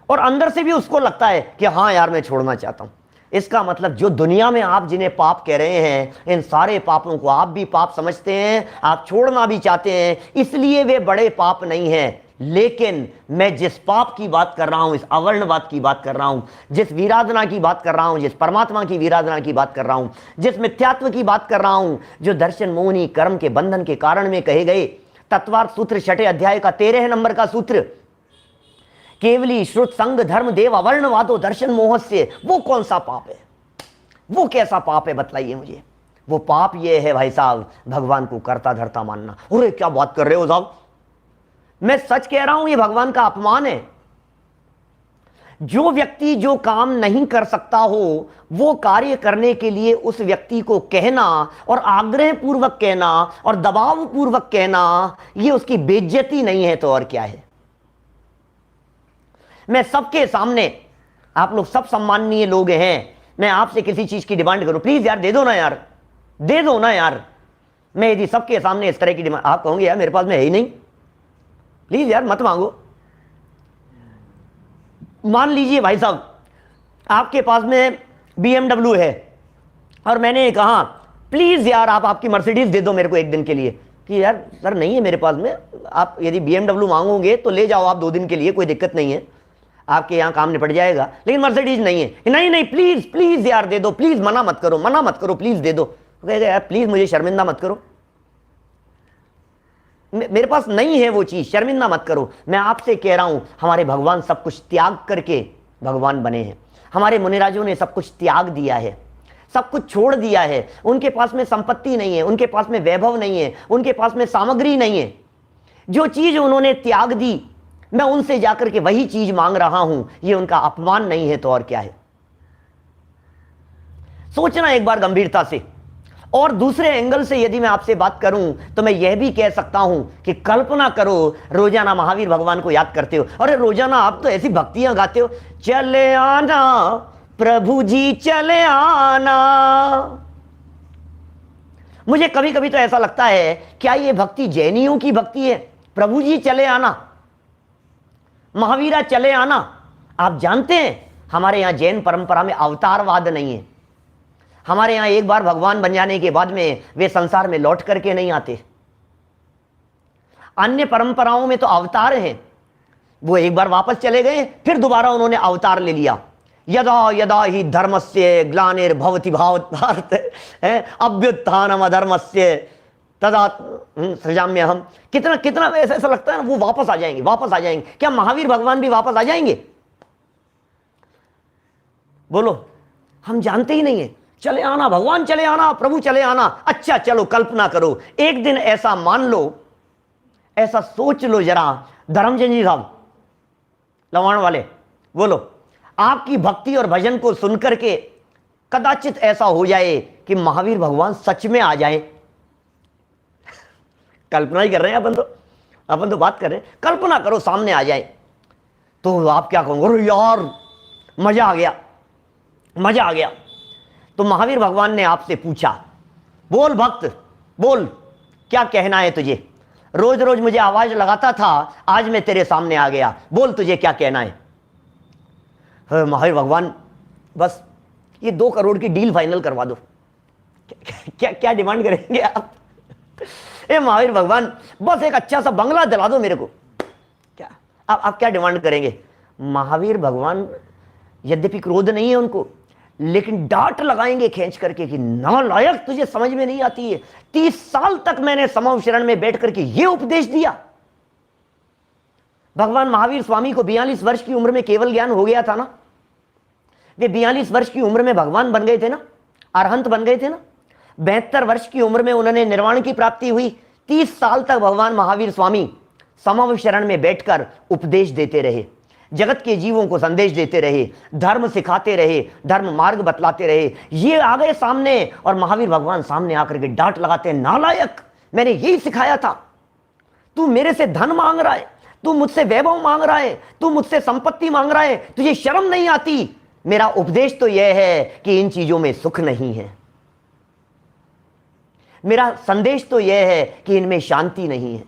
और अंदर से भी उसको लगता है कि हाँ यार मैं छोड़ना चाहता हूं। इसका मतलब जो दुनिया में आप जिन्हें पाप कह रहे हैं, इन सारे पापों को आप भी पाप समझते हैं, आप छोड़ना भी चाहते हैं, इसलिए वे बड़े पाप नहीं हैं। लेकिन मैं जिस पाप की बात कर रहा हूं, इस अवर्णवाद की बात कर रहा हूं, जिस वीराधना की बात कर रहा हूं, जिस परमात्मा की वीराधना की बात कर रहा हूं, जिस मिथ्यात्व की बात कर रहा हूं, जो दर्शन मोहनी कर्म के बंधन के कारण में कहे गए तत्वार्थ सूत्र 6 अध्याय का 13 नंबर का सूत्र, केवली श्रुत संग धर्म देव अवर्णवादो दर्शन मोह से, वो कौन सा पाप है? वो कैसा पाप है बतलाइए मुझे। वो पाप ये है भाई साहब, भगवान को करता धरता मानना। अरे क्या बात कर रहे हो साहब, मैं सच कह रहा हूं, ये भगवान का अपमान है। जो व्यक्ति जो काम नहीं कर सकता हो, वो कार्य करने के लिए उस व्यक्ति को कहना और आग्रह पूर्वक कहना और दबाव पूर्वक कहना, ये उसकी बेइज्जती नहीं है तो और क्या है। मैं सबके सामने, आप लोग सब सम्माननीय लोग हैं, मैं आपसे किसी चीज की डिमांड करूं, प्लीज यार दे दो ना यार, दे दो ना यार। मैं यदि सबके सामने इस तरह की डिमांड, आप कहोगे यार मेरे पास में है ही नहीं, प्लीज यार मत मांगो। मान लीजिए भाई साहब आपके पास में BMW है और मैंने कहा प्लीज यार आप आपकी मर्सिडीज दे दो मेरे को एक दिन के लिए, कि यार सर नहीं है मेरे पास में, आप यदि BMW मांगोगे तो ले जाओ आप 2 दिन के लिए, कोई दिक्कत नहीं है, आपके यहाँ काम निपट जाएगा, लेकिन मर्सिडीज नहीं है। नहीं नहीं प्लीज प्लीज यार दे दो, प्लीज मना मत करो, मना मत करो, प्लीज दे दो। कहेगा यार प्लीज मुझे शर्मिंदा मत करो, मेरे पास नहीं है वो चीज, शर्मिंदा मत करो। मैं आपसे कह रहा हूं हमारे भगवान सब कुछ त्याग करके भगवान बने हैं। हमारे मुनिराजों ने सब कुछ त्याग दिया है, सब कुछ छोड़ दिया है। उनके पास में संपत्ति नहीं है, उनके पास में वैभव नहीं है, उनके पास में सामग्री नहीं है। जो चीज उन्होंने त्याग दी, मैं उनसे जाकर के वही चीज मांग रहा हूं, ये उनका अपमान नहीं है तो और क्या है। सोचना एक बार गंभीरता से। और दूसरे एंगल से यदि मैं आपसे बात करूं तो मैं यह भी कह सकता हूं कि कल्पना करो रोजाना महावीर भगवान को याद करते हो। अरे रोजाना आप तो ऐसी भक्तियां गाते हो, चले आना प्रभु जी चले आना। मुझे कभी कभी तो ऐसा लगता है क्या ये भक्ति जैनियों की भक्ति है? प्रभु जी चले आना, महावीरा चले आना। आप जानते हैं हमारे यहां जैन परंपरा में अवतारवाद नहीं है। हमारे यहां एक बार भगवान बन जाने के बाद में वे संसार में लौट करके नहीं आते। अन्य परंपराओं में तो अवतार हैं, वो एक बार वापस चले गए फिर दोबारा उन्होंने अवतार ले लिया। यदा यदा ही धर्मस्य ग्लानिर्भवति भारत अभ्युत्थानम अधर्मस्य तदा सृजाम्य हम। कितना कितना ऐसा लगता है ना वो वापस आ जाएंगे, वापस आ जाएंगे। क्या महावीर भगवान भी वापस आ जाएंगे? बोलो, हम जानते ही नहीं है। चले आना भगवान, चले आना प्रभु, चले आना। अच्छा चलो कल्पना करो, एक दिन ऐसा मान लो, ऐसा सोच लो जरा, धर्मचंद जी साहब लवाण वाले, बोलो आपकी भक्ति और भजन को सुनकर के कदाचित ऐसा हो जाए कि महावीर भगवान सच में आ जाए। कल्पना ही कर रहे हैं अपन तो बात कर रहे हैं। कल्पना करो सामने आ जाए तो आप क्या कहोगे? अरे यार मजा आ गया, मजा आ गया। तो महावीर भगवान ने आपसे पूछा, बोल भक्त बोल, क्या कहना है तुझे? रोज रोज मुझे आवाज लगाता था, आज मैं तेरे सामने आ गया, बोल तुझे क्या कहना है? महावीर भगवान बस ये 2 करोड़ की डील फाइनल करवा दो। क्या क्या डिमांड करेंगे आप? महावीर भगवान बस एक अच्छा सा बंगला दिला दो मेरे को। क्या आप क्या डिमांड करेंगे? महावीर भगवान यद्यपि क्रोध नहीं है उनको, लेकिन डांट लगाएंगे खींच करके कि नालायक, तुझे समझ में नहीं आती है। 30 साल तक मैंने समव शरण में बैठ करके ये उपदेश दिया। भगवान महावीर स्वामी को 42 वर्ष की उम्र में केवल ज्ञान हो गया था ना। वे 42 वर्ष की उम्र में भगवान बन गए थे ना, अरहंत बन गए थे ना। 72 वर्ष की उम्र में उन्होंने निर्वाण की प्राप्ति हुई। 30 साल तक भगवान महावीर स्वामी समव शरण में बैठकर उपदेश देते रहे, जगत के जीवों को संदेश देते रहे, धर्म सिखाते रहे, धर्म मार्ग बतलाते रहे। ये आ गए सामने और महावीर भगवान सामने आकर के डांट लगाते हैं, नालायक, मैंने यही सिखाया था, तू मेरे से धन मांग रहा है, तू मुझसे वैभव मांग रहा है, तू मुझसे संपत्ति मांग रहा है, तुझे शर्म नहीं आती? मेरा उपदेश तो यह है कि इन चीजों में सुख नहीं है। मेरा संदेश तो यह है कि इनमें शांति नहीं है।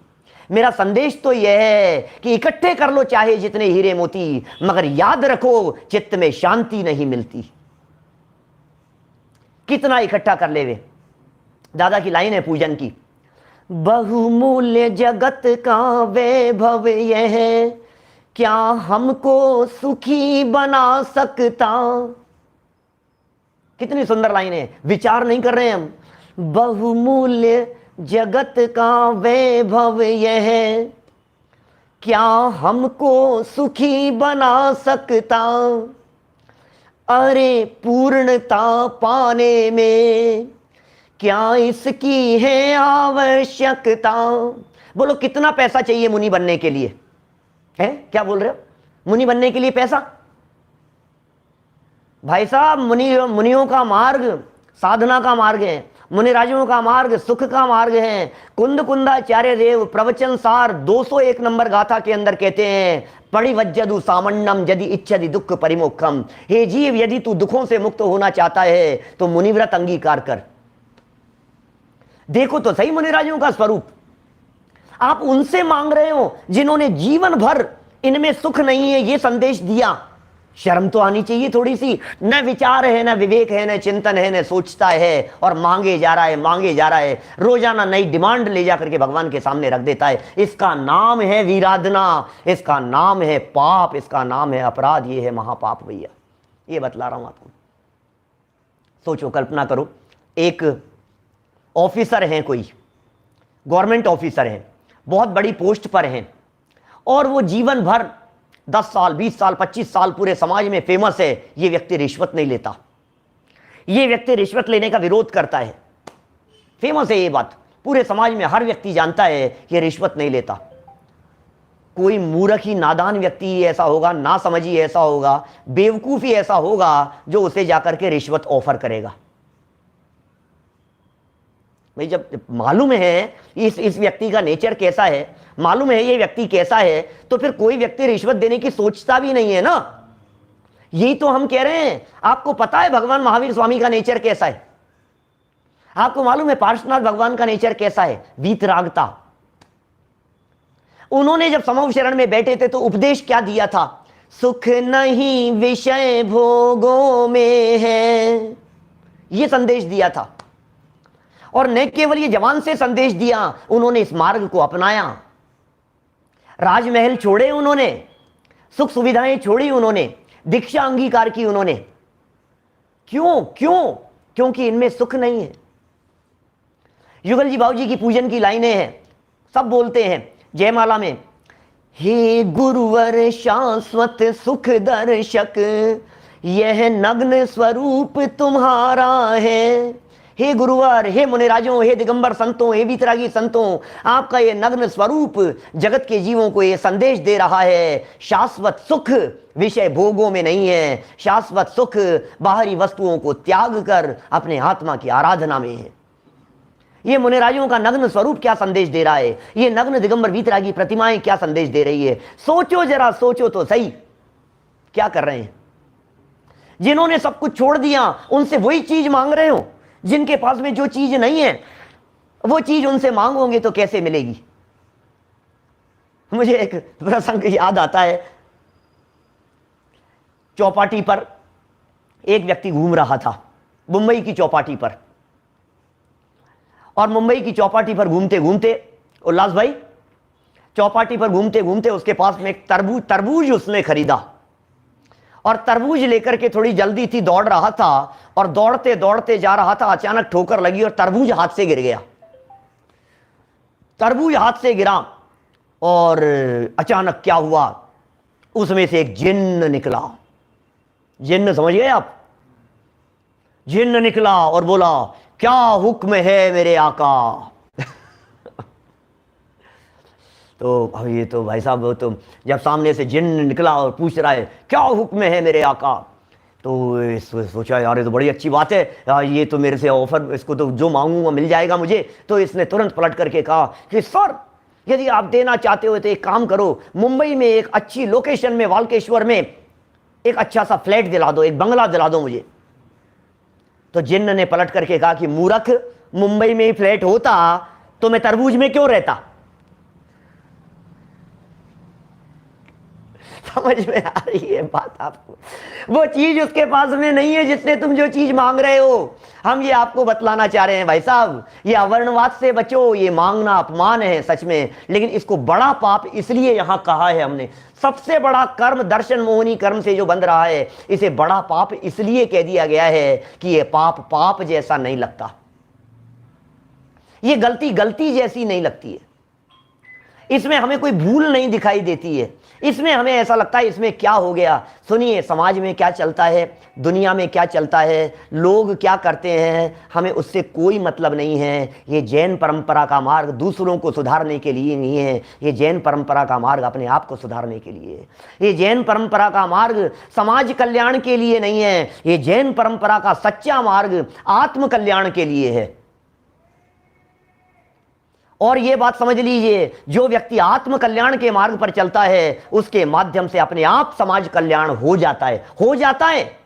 मेरा संदेश तो यह है कि इकट्ठे कर लो चाहे जितने हीरे मोती, मगर याद रखो चित्त में शांति नहीं मिलती। कितना इकट्ठा कर ले वे। दादा की लाइन है पूजन की, बहुमूल्य जगत का वैभव यह है, क्या हमको सुखी बना सकता। कितनी सुंदर लाइन है, विचार नहीं कर रहे हैं हम। बहुमूल्य जगत का वैभव यह है, क्या हमको सुखी बना सकता। अरे पूर्णता पाने में क्या इसकी है आवश्यकता। बोलो कितना पैसा चाहिए मुनि बनने के लिए? है क्या बोल रहे हो? मुनि बनने के लिए पैसा? भाई साहब, मुनियों का मार्ग साधना का मार्ग है, मुनिराजों का मार्ग सुख का मार्ग है। कुंद कुंदाचार्य देव प्रवचन सार 201 नंबर गाथा के अंदर कहते हैं, परिवज्जदु सामन्नम यदि इच्छति दुख परिमोक्षम। हे जीव, यदि तू दुखों से मुक्त होना चाहता है तो मुनिव्रत अंगीकार कर। देखो तो सही मुनिराजों का स्वरूप। आप उनसे मांग रहे हो जिन्होंने जीवन भर इनमें सुख नहीं है ये संदेश दिया। शर्म तो आनी चाहिए थोड़ी सी। न विचार है, न विवेक है, न चिंतन है, न सोचता है, और मांगे जा रहा है। रोजाना नई डिमांड ले जाकर के भगवान के सामने रख देता है। इसका नाम है वीराधना, इसका नाम है पाप, इसका नाम है अपराध। ये है महापाप भैया, ये बतला रहा हूं आपको। सोचो, कल्पना करो, एक ऑफिसर हैं, कोई गवर्नमेंट ऑफिसर हैं, बहुत बड़ी पोस्ट पर हैं, और वो जीवन भर 10 साल 20 साल 25 साल पूरे समाज में फेमस है। ये व्यक्ति रिश्वत नहीं लेता, ये व्यक्ति रिश्वत लेने का विरोध करता है। फेमस है ये बात, पूरे समाज में हर व्यक्ति जानता है कि रिश्वत नहीं लेता। कोई मूर्ख ही, नादान व्यक्ति ऐसा होगा, ना समझी ऐसा होगा, बेवकूफी ऐसा होगा जो उसे जाकर के रिश्वत ऑफर करेगा। भाई, जब मालूम है इस व्यक्ति का नेचर कैसा है, मालूम है ये व्यक्ति कैसा है, तो फिर कोई व्यक्ति रिश्वत देने की सोचता भी नहीं है ना। यही तो हम कह रहे हैं। आपको पता है भगवान महावीर स्वामी का नेचर कैसा है? आपको मालूम है पार्श्वनाथ भगवान का नेचर कैसा है? वीतरागता। उन्होंने जब समूह शरण में बैठे थे तो उपदेश क्या दिया था? सुख नहीं विषय भोगों में है, यह संदेश दिया था। और न केवल ये जवान से संदेश दिया, उन्होंने इस मार्ग को अपनाया। राजमहल छोड़े उन्होंने, सुख सुविधाएं छोड़ी उन्होंने, दीक्षा अंगीकार की उन्होंने। क्यों? क्योंकि इनमें सुख नहीं है। युगल जी बाबू जी की पूजन की लाइनें हैं, सब बोलते हैं जयमाला में, हे गुरुवर शाश्वत सुख दर्शक, यह नग्न स्वरूप तुम्हारा है। हे गुरुवर, हे मुनिराजों, हे दिगंबर संतों, हे वीतरागी संतों, आपका ये नग्न स्वरूप जगत के जीवों को ये संदेश दे रहा है, शाश्वत सुख विषय भोगों में नहीं है, शाश्वत सुख बाहरी वस्तुओं को त्याग कर अपने आत्मा की आराधना में है। ये मुनिराजों का नग्न स्वरूप क्या संदेश दे रहा है, ये नग्न दिगंबर वीतरागी प्रतिमाएं क्या संदेश दे रही है? सोचो जरा, सोचो तो सही, क्या कर रहे हैं? जिन्होंने सब कुछ छोड़ दिया उनसे वही चीज मांग रहे हो। जिनके पास में जो चीज नहीं है वो चीज उनसे मांगोगे तो कैसे मिलेगी? मुझे एक प्रसंग याद आता है। चौपाटी पर एक व्यक्ति घूम रहा था, मुंबई की चौपाटी पर। और मुंबई की चौपाटी पर घूमते घूमते, उल्लास भाई, चौपाटी पर घूमते घूमते उसके पास में एक तरबूज उसने खरीदा। और तरबूज लेकर के थोड़ी जल्दी थी, दौड़ रहा था, और दौड़ते दौड़ते जा रहा था, अचानक ठोकर लगी और तरबूज हाथ से गिर गया। तरबूज हाथ से गिरा और अचानक क्या हुआ, उसमें से एक जिन्न निकला। जिन्न समझ गए आप? जिन्न निकला और बोला, क्या हुक्म है मेरे आका? तो अब ये तो भाई साहब, तो जब सामने से जिन्न निकला और पूछ रहा है क्या हुक्म है मेरे आका, तो सोचा यार ये तो बड़ी अच्छी बात है, ये तो मेरे से ऑफर, इसको तो जो मांगूंगा मिल जाएगा मुझे। तो इसने तुरंत पलट करके कहा कि सर, यदि आप देना चाहते हो तो एक काम करो, मुंबई में एक अच्छी लोकेशन में, वालकेश्वर में एक अच्छा सा फ्लैट दिला दो, एक बंगला दिला दो मुझे। तो जिन्न ने पलट करके कहा कि मूर्ख, मुंबई में ही फ्लैट होता तो मैं तरबूज में क्यों रहता? समझ में आ रही है बात आपको? वो चीज उसके पास में नहीं है जिसने तुम जो चीज मांग रहे हो। हम ये आपको बतलाना चाह रहे हैं भाई साहब, ये अवर्णवाद से बचो, ये मांगना अपमान है सच में, लेकिन इसको बड़ा पाप इसलिए यहां कहा है हमने। सबसे बड़ा कर्म दर्शन मोहिनी कर्म से जो बंध रहा है, इसे बड़ा पाप इसलिए कह दिया गया है कि ये पाप पाप जैसा नहीं लगता, ये गलती गलती जैसी नहीं लगती है, इसमें हमें कोई भूल नहीं दिखाई देती है, इसमें हमें ऐसा लगता है इसमें क्या हो गया। सुनिए, समाज में क्या चलता है, दुनिया में क्या चलता है, लोग क्या करते हैं, हमें उससे कोई मतलब नहीं है। ये जैन परंपरा का मार्ग दूसरों को सुधारने के लिए नहीं है, ये जैन परंपरा का मार्ग अपने आप को सुधारने के लिए है। ये जैन परंपरा का मार्ग समाज कल्याण के लिए नहीं है, ये जैन परंपरा का सच्चा मार्ग आत्म कल्याण के लिए है। और ये बात समझ लीजिए, जो व्यक्ति आत्म कल्याण के मार्ग पर चलता है, उसके माध्यम से अपने आप समाज कल्याण हो जाता है, हो जाता है।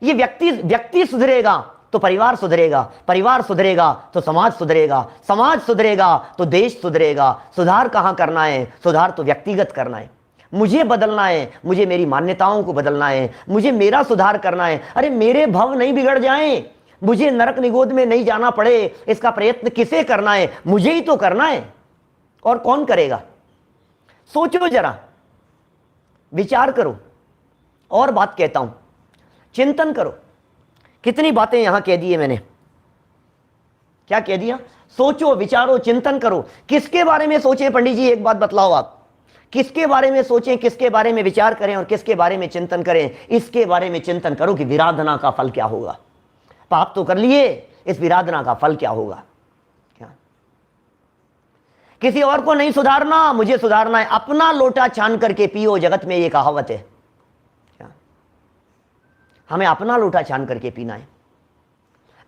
ये व्यक्ति सुधरेगा तो परिवार सुधरेगा, परिवार सुधरेगा तो समाज सुधरेगा, समाज सुधरेगा तो देश सुधरेगा। सुधार कहां करना है? सुधार तो व्यक्तिगत करना है। मुझे बदलना है, मुझे मेरी मान्यताओं को बदलना है, मुझे मेरा सुधार करना है। अरे मेरे भव नहीं बिगड़ जाएं, मुझे नरक निगोद में नहीं जाना पड़े, इसका प्रयत्न किसे करना है? मुझे ही तो करना है, और कौन करेगा? सोचो जरा, विचार करो। और बात कहता हूं, चिंतन करो। कितनी बातें यहां कह दी है मैंने, क्या कह दिया? सोचो, विचारो, चिंतन करो। किसके बारे में सोचें पंडित जी? एक बात बतलाओ आप, किसके बारे में सोचें, किसके बारे में विचार करें और किसके बारे में चिंतन करें? इसके बारे में चिंतन करो कि विराधना का फल क्या होगा। पाप तो कर लिए, इस विराधना का फल क्या होगा? क्या किसी और को नहीं सुधारना, मुझे सुधारना है। अपना लोटा छान करके पियो, जगत में ये कहावत है। क्या हमें अपना लोटा छान करके पीना है।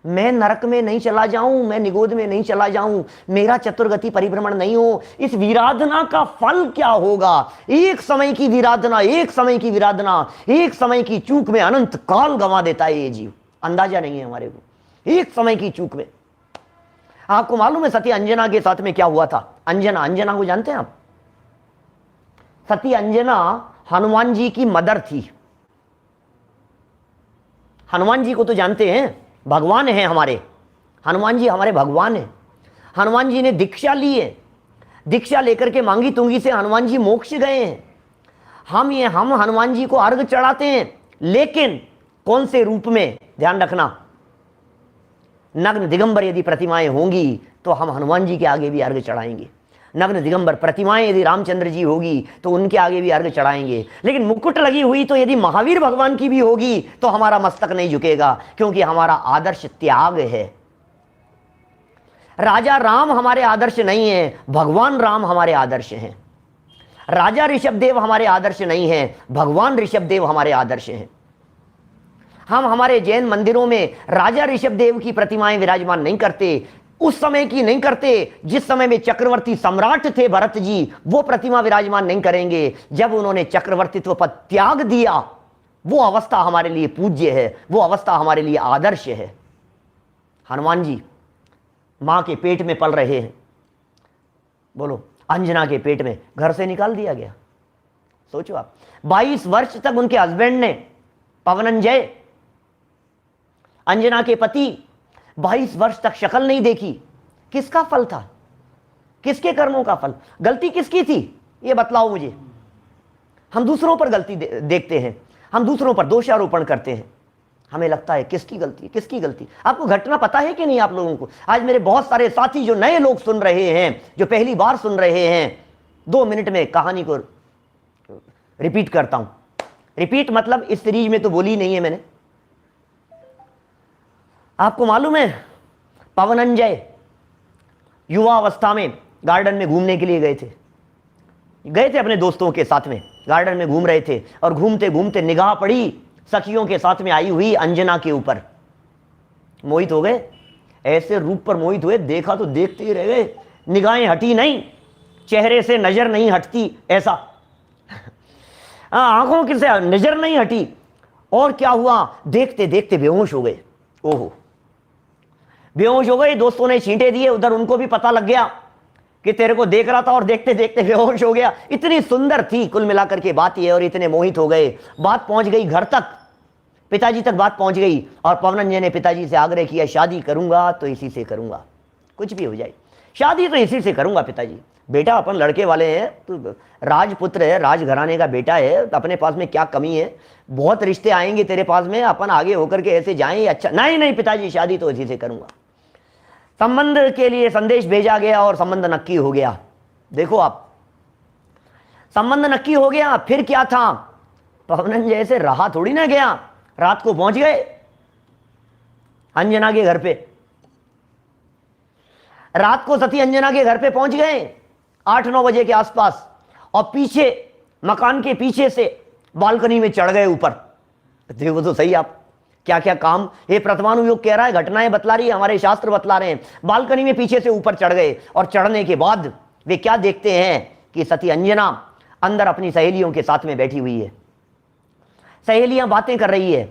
मैं नरक में नहीं चला जाऊं, मैं निगोद में नहीं चला जाऊं, मेरा चतुर्गति परिभ्रमण नहीं हो, इस विराधना का फल क्या होगा? एक समय की विराधना, एक समय की विराधना, एक समय की चूक में अनंत काल गंवा देता है ये जीव। अंदाजा नहीं है हमारे को, एक समय की चूक में। आपको मालूम है सती अंजना के साथ में क्या हुआ था? अंजना को जानते हैं आप? सती अंजना हनुमान जी की मदर थी। हनुमान जी को तो जानते हैं, भगवान हैं हमारे, हनुमान जी हमारे भगवान हैं। हनुमान जी ने दीक्षा ली है, दीक्षा लेकर के मांगी तुंगी से हनुमान जी मोक्ष गए हैं। हम हनुमान जी को अर्घ चढ़ाते हैं, लेकिन कौन से रूप में? ध्यान रखना, नग्न दिगंबर यदि प्रतिमाएं होंगी तो हम हनुमान जी के आगे भी अर्घ चढ़ाएंगे। नग्न दिगंबर प्रतिमाएं यदि रामचंद्र जी होगी तो उनके आगे भी अर्घ चढ़ाएंगे। लेकिन मुकुट लगी हुई तो यदि महावीर भगवान की भी होगी तो हमारा मस्तक नहीं झुकेगा, क्योंकि हमारा आदर्श त्याग है। राजा राम हमारे आदर्श नहीं है, भगवान राम हमारे आदर्श हैं। राजा ऋषभदेव हमारे आदर्श नहीं है, भगवान ऋषभदेव हमारे आदर्श हैं। हम हमारे जैन मंदिरों में राजा ऋषभदेव की प्रतिमाएं विराजमान नहीं करते, उस समय की नहीं करते जिस समय में चक्रवर्ती सम्राट थे भरत जी, वो प्रतिमा विराजमान नहीं करेंगे। जब उन्होंने चक्रवर्तित्व पद त्याग दिया, वो अवस्था हमारे लिए पूज्य है, वो अवस्था हमारे लिए आदर्श है। हनुमान जी मां के पेट में पल रहे हैं, बोलो, अंजना के पेट में, घर से निकाल दिया गया। सोचो आप, 22 वर्ष तक उनके हस्बैंड ने, पवनंजय अंजना के पति, 22 वर्ष तक शक्ल नहीं देखी। किसका फल था? किसके कर्मों का फल? गलती किसकी थी ये बतलाओ मुझे। हम दूसरों पर गलती देखते हैं, हम दूसरों पर दोषारोपण करते हैं, हमें लगता है किसकी गलती, किसकी गलती। आपको घटना पता है कि नहीं आप लोगों को? आज मेरे बहुत सारे साथी जो नए लोग सुन रहे हैं, जो पहली बार सुन रहे हैं, 2 मिनट में कहानी को रिपीट करता हूं। रिपीट मतलब इस सीरीज में तो बोली नहीं है मैंने। आपको मालूम है, पवनंजय युवा अवस्था में गार्डन में घूमने के लिए गए थे अपने दोस्तों के साथ में, गार्डन में घूम रहे थे, और घूमते घूमते निगाह पड़ी सखियों के साथ में आई हुई अंजना के ऊपर। मोहित हो गए, ऐसे रूप पर मोहित हुए, देखा तो देखते ही रह गए, निगाहें हटी नहीं, चेहरे से नजर नहीं हटती, ऐसा आंखों की से नजर नहीं हटी। और क्या हुआ, देखते देखते बेहोश हो गए। ओहो, बेहोश हो गए। दोस्तों ने छींटे दिए, उधर उनको भी पता लग गया कि तेरे को देख रहा था और देखते देखते बेहोश हो गया। इतनी सुंदर थी कुल मिलाकर के बात ये, और इतने मोहित हो गए। बात पहुंच गई घर तक, पिताजी तक बात पहुंच गई, और पवनंजय ने पिताजी से आग्रह किया, शादी करूंगा तो इसी से करूंगा, कुछ भी हो जाए शादी तो इसी से करूंगा पिताजी। बेटा अपन लड़के वाले हैं, तो राजपुत्र है, राजघराने का बेटा है, तो अपने पास में क्या कमी है, बहुत रिश्ते आएंगे तेरे पास में, अपन आगे होकर के ऐसे जाएं, अच्छा नहीं नहीं पिताजी शादी तो इसी से करूंगा। संबंध के लिए संदेश भेजा गया और संबंध नक्की हो गया। देखो आप, संबंध नक्की हो गया, फिर क्या था, पवनंजय से रहा थोड़ी ना गया, रात को पहुंच गए अंजना के घर पे, रात को सती अंजना के घर पे पहुंच गए 8-9 बजे के आसपास, और पीछे मकान के पीछे से बालकनी में चढ़ गए ऊपर। देखो तो सही आप, क्या क्या काम ये प्रथमानुयोग कह रहा है, घटनाएं बतला रही है, हमारे शास्त्र बतला रहे हैं। बालकनी में पीछे से ऊपर चढ़ गए, और चढ़ने के बाद वे क्या देखते हैं कि सती अंजना अंदर अपनी सहेलियों के साथ में बैठी हुई है। सहेलियां बातें कर रही है,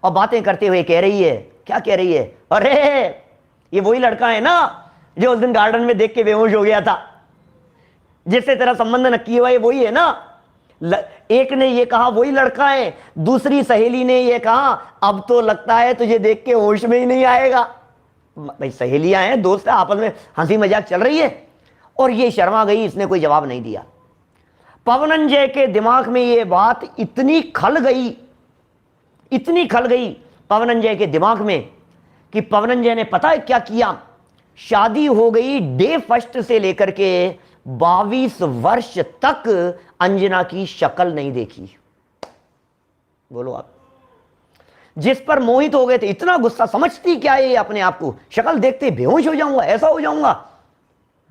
और बातें करते हुए कह रही है, क्या कह रही है, अरे ये वही लड़का है ना जो उस दिन गार्डन में देख के बेहोश हो गया था, जिससे तेरा संबंध नक्की हुआ, ये वही है ना। एक ने ये कहा वही लड़का है, दूसरी सहेली ने ये कहा अब तो लगता है तुझे देख के होश में ही नहीं आएगा। भाई सहेलियां हैं, दोस्त है, आपस में हंसी मजाक चल रही है, और ये शर्मा गई, इसने कोई जवाब नहीं दिया। पवनंजय के दिमाग में ये बात इतनी खल गई, इतनी खल गई पवनंजय के दिमाग में, कि पवनंजय ने पता है क्या किया, शादी हो गई डे फर्स्ट से लेकर के 22 वर्ष तक अंजना की शक्ल नहीं देखी। बोलो आप, जिस पर मोहित हो गए थे, इतना गुस्सा, समझती क्या है ये अपने आप को, शक्ल देखते बेहोश हो जाऊंगा, ऐसा हो जाऊंगा,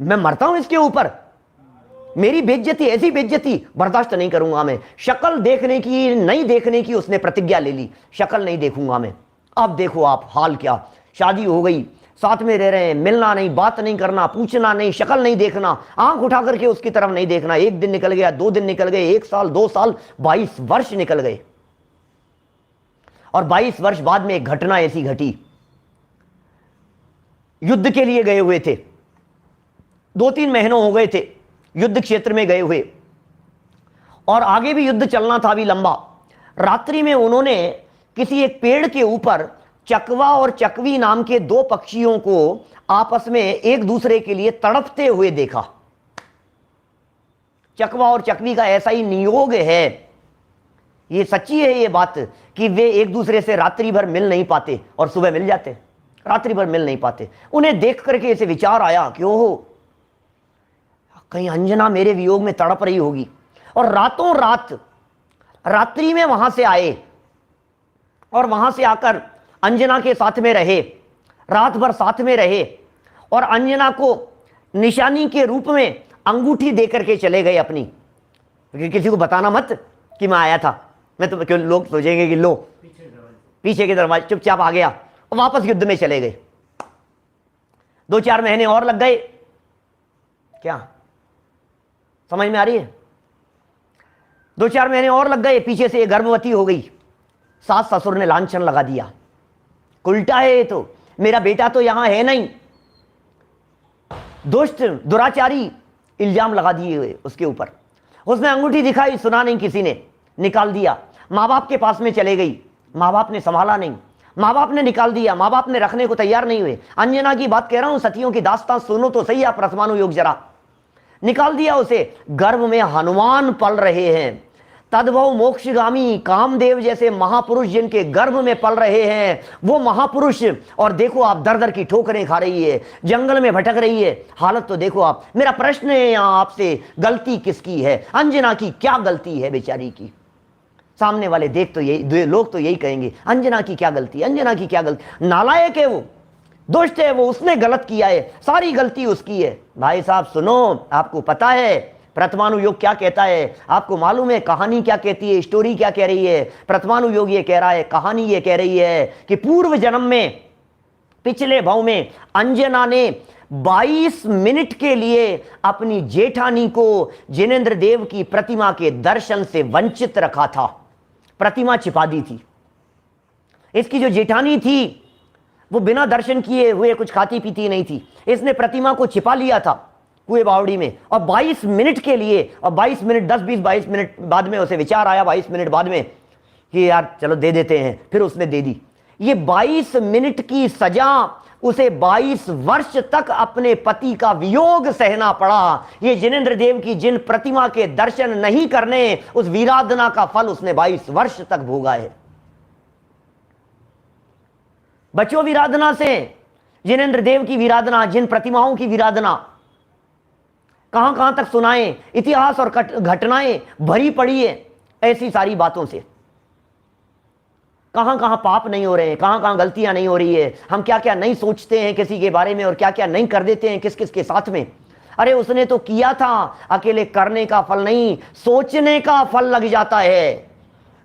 मैं मरता हूं इसके ऊपर, मेरी बेइज्जती, ऐसी बेइज्जती बर्दाश्त नहीं करूंगा मैं। शक्ल देखने की नहीं देखने की उसने प्रतिज्ञा ले ली, शक्ल नहीं देखूंगा मैं। अब देखो आप हाल क्या, शादी हो गई, साथ में रह रहे हैं, मिलना नहीं, बात नहीं करना, पूछना नहीं, शक्ल नहीं देखना, आंख उठा करके उसकी तरफ नहीं देखना। 1 दिन निकल गया, 2 दिन निकल गए, 1 साल, 2 साल, 22 वर्ष निकल गए। और 22 वर्ष बाद में एक घटना ऐसी घटी, युद्ध के लिए गए हुए थे, 2-3 महीनों हो गए थे युद्ध क्षेत्र में गए हुए, और आगे भी युद्ध चलना था अभी लंबा। रात्रि में उन्होंने किसी एक पेड़ के ऊपर चकवा और चकवी नाम के 2 पक्षियों को आपस में एक दूसरे के लिए तड़पते हुए देखा। चकवा और चकवी का ऐसा ही नियोग है, ये सच्ची है ये बात, कि वे एक दूसरे से रात्रि भर मिल नहीं पाते और सुबह मिल जाते, रात्रि भर मिल नहीं पाते। उन्हें देख करके ऐसे विचार आया कि ओहो, कहीं अंजना मेरे वियोग में तड़प रही होगी। और रातों रात रात्रि में वहां से आए, और वहां से आकर अंजना के साथ में रहे, रात भर साथ में रहे, और अंजना को निशानी के रूप में अंगूठी देकर के चले गए अपनी, क्योंकि किसी को बताना मत कि मैं आया था, मैं तो क्यों, लोग सोचेंगे कि लो पीछे के दरवाजे, चुपचाप आ गया और वापस युद्ध में चले गए। 2-4 महीने और लग गए, क्या समझ में आ रही है, 2-4 महीने और लग गए, पीछे से ये गर्भवती हो गई। सास ससुर ने लांछन लगा दिया, उल्टा है ये तो, मेरा बेटा तो यहां है नहीं, दुष्ट दुराचारी इल्जाम लगा दिए उसके ऊपर। उसने अंगूठी दिखाई, सुना नहीं किसी ने, निकाल दिया। माँ बाप के पास में चले गई, माँ बाप ने संभाला नहीं, माँ बाप ने निकाल दिया, माँ बाप ने रखने को तैयार नहीं हुए। अंजना की बात कह रहा हूं, सतियों की दास्तां सुनो तो सही आप, प्रथमानुयोग जरा। निकाल दिया उसे। गर्भ में हनुमान पल रहे हैं, तद्भव मोक्षगामी कामदेव जैसे महापुरुष जिनके गर्भ में पल रहे हैं, वो महापुरुष, और देखो आप दर दर की ठोकरें खा रही है, जंगल में भटक रही है, हालत तो देखो आप। मेरा प्रश्न है यहां आपसे, गलती किसकी है? अंजना की क्या गलती है बेचारी की? सामने वाले देख तो यही, लोग तो यही कहेंगे, अंजना की क्या गलती, अंजना की क्या गलती, नालायक है वो, दुष्ट है वो, उसने गलत किया है, सारी गलती उसकी है। भाई साहब सुनो, आपको पता है प्रथमानुयोग क्या कहता है? आपको मालूम है कहानी क्या कहती है, स्टोरी क्या कह रही है? प्रथमानुयोग ये कह रहा है, कहानी ये कह रही है कि पूर्व जन्म में, पिछले भाव में अंजना ने 22 मिनट के लिए अपनी जेठानी को जिनेंद्र देव की प्रतिमा के दर्शन से वंचित रखा था, प्रतिमा छिपा दी थी। इसकी जो जेठानी थी वो बिना दर्शन किए हुए कुछ खाती पीती नहीं थी, इसने प्रतिमा को छिपा लिया था, कुएं बावड़ी में, और 22 मिनट के लिए, और 22 मिनट 10-20-22 मिनट बाद में उसे विचार आया, 22 मिनट बाद में कि यार चलो दे देते हैं, फिर उसने दे दी। ये 22 मिनट की सजा उसे 22 वर्ष तक अपने पति का वियोग सहना पड़ा। ये जिनेंद्र देव की जिन प्रतिमा के दर्शन नहीं करने, उस वीराधना का फल उसने 22 वर्ष तक भोगा है। बचो वीराधना से, जिनेंद्र देव की वीराधना, जिन प्रतिमाओं की वीराधना कहां कहां तक सुनाएं, इतिहास और घटनाएं भरी पड़ी है ऐसी सारी बातों से। कहां कहां पाप नहीं हो रहे हैं, कहां कहां गलतियां नहीं हो रही है, हम क्या क्या नहीं सोचते हैं किसी के बारे में और क्या क्या नहीं कर देते हैं किस किस के साथ में। अरे उसने तो किया था, अकेले करने का फल नहीं, सोचने का फल लग जाता है,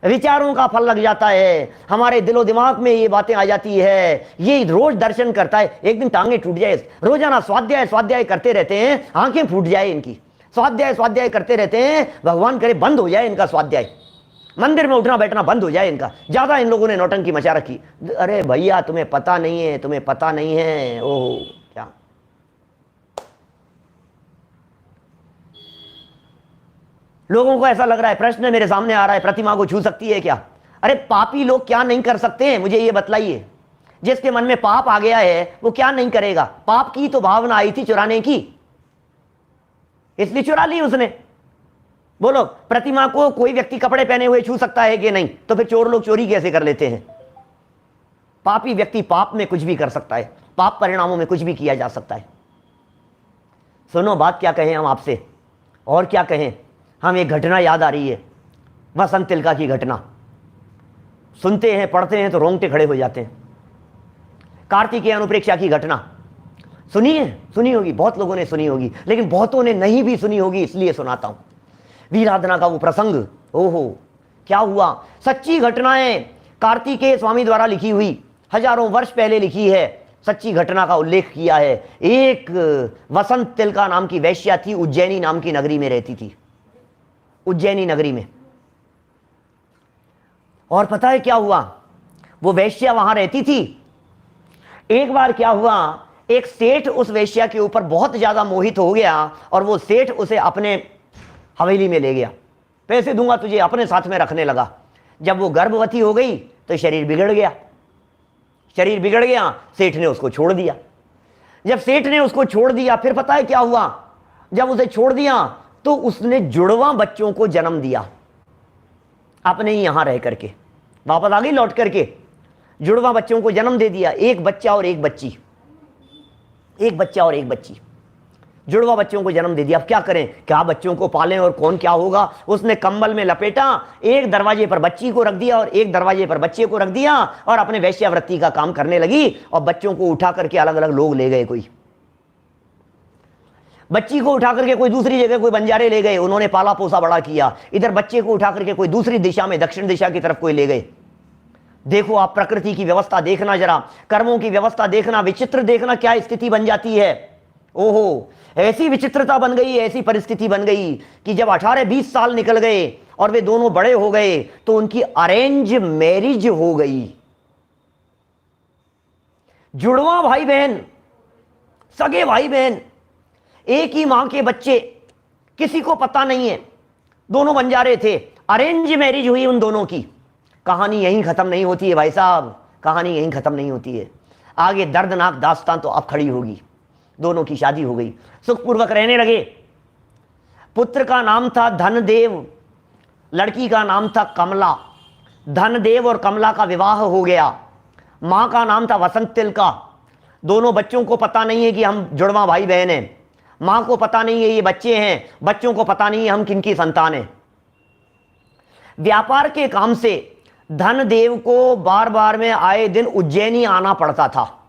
विचारों का फल लग जाता है, हमारे दिलो दिमाग में ये बातें आ जाती है। ये रोज दर्शन करता है, एक दिन टांगे टूट जाए, रोजाना स्वाध्याय स्वाध्याय करते रहते हैं, आंखें फूट जाए इनकी, स्वाध्याय स्वाध्याय करते रहते हैं, भगवान करे बंद हो जाए इनका स्वाध्याय, मंदिर में उठना बैठना बंद हो जाए इनका, ज्यादा इन लोगों ने नौटंकी मचा रखी। अरे भैया तुम्हें पता नहीं है, तुम्हें पता नहीं है। ओह क्या लोगों को ऐसा लग रहा है, प्रश्न मेरे सामने आ रहा है, प्रतिमा को छू सकती है क्या? अरे पापी लोग क्या नहीं कर सकते हैं, मुझे ये बतलाइए। जिसके मन में पाप आ गया है वो क्या नहीं करेगा? पाप की तो भावना आई थी चुराने की, इसलिए चुरा ली उसने। बोलो प्रतिमा को कोई व्यक्ति कपड़े पहने हुए छू सकता है कि नहीं? तो फिर चोर लोग चोरी कैसे कर लेते हैं? पापी व्यक्ति पाप में कुछ भी कर सकता है, पाप परिणामों में कुछ भी किया जा सकता है। सुनो बात क्या कहें हम आपसे, और क्या कहें हम, एक घटना याद आ रही है, वसंत तिलका की घटना। सुनते हैं पढ़ते हैं तो रोंगटे खड़े हो जाते हैं। कार्तिकेय अनुप्रेक्षा की घटना सुनी है? सुनी होगी, बहुत लोगों ने सुनी होगी, लेकिन बहुतों ने नहीं भी सुनी होगी, इसलिए सुनाता हूं। वीराधना का वो प्रसंग, ओहो क्या हुआ। सच्ची घटनाएं कार्तिकेय स्वामी द्वारा लिखी हुई, हजारों वर्ष पहले लिखी है, सच्ची घटना का उल्लेख किया है। एक वसंत तिलका नाम की वैश्या थी, उज्जैनी नाम की नगरी में रहती थी, उज्जैनी नगरी में। और पता है क्या हुआ, वो वैश्या वहां रहती थी। एक बार क्या हुआ, एक सेठ उस वैश्या के ऊपर बहुत ज्यादा मोहित हो गया और वो सेठ उसे अपने हवेली में ले गया, पैसे दूंगा तुझे, अपने साथ में रखने लगा। जब वो गर्भवती हो गई तो शरीर बिगड़ गया, शरीर बिगड़ गया, सेठ ने उसको छोड़ दिया। जब सेठ ने उसको छोड़ दिया, फिर पता है क्या हुआ, जब उसे छोड़ दिया तो उसने जुड़वा बच्चों को जन्म दिया, अपने ही यहां रह करके, वापस आ गई लौट करके, जुड़वा बच्चों को जन्म दे दिया, एक बच्चा और एक बच्ची, एक बच्चा और एक बच्ची, जुड़वा बच्चों को जन्म दे दिया। अब क्या करें, क्या बच्चों को पालें और कौन क्या होगा। उसने कंबल में लपेटा, एक दरवाजे पर बच्ची को रख दिया और एक दरवाजे पर बच्चे को रख दिया, और अपने वैश्यावृत्ति का काम करने लगी। और बच्चों को उठा करके अलग अलग लोग ले गए, कोई बच्ची को उठा करके कोई दूसरी जगह कोई बंजारे ले गए, उन्होंने पाला पोसा बड़ा किया। इधर बच्चे को उठा करके कोई दूसरी दिशा में, दक्षिण दिशा की तरफ कोई ले गए। देखो आप प्रकृति की व्यवस्था देखना, जरा कर्मों की व्यवस्था देखना, विचित्र देखना क्या स्थिति बन जाती है। ओहो ऐसी विचित्रता बन गई, ऐसी परिस्थिति बन गई कि जब 18-20 साल निकल गए और वे दोनों बड़े हो गए तो उनकी अरेंज मैरिज हो गई। जुड़वा भाई बहन, सगे भाई बहन, एक ही मां के बच्चे, किसी को पता नहीं है, दोनों बंजारे थे, अरेंज मैरिज हुई उन दोनों की। कहानी यहीं खत्म नहीं होती है भाई साहब, कहानी यहीं खत्म नहीं होती है, आगे दर्दनाक दास्तान तो अब खड़ी होगी। दोनों की शादी हो गई, सुखपूर्वक रहने लगे। पुत्र का नाम था धनदेव, लड़की का नाम था कमला। धनदेव और कमला का विवाह हो गया। मां का नाम था वसंत तिलका। दोनों बच्चों को पता नहीं है कि हम जुड़वा भाई बहन हैं, मां को पता नहीं है ये बच्चे हैं, बच्चों को पता नहीं है हम किनकी संतान हैं। व्यापार के काम से धनदेव को बार बार में आए दिन उज्जैनी आना पड़ता था,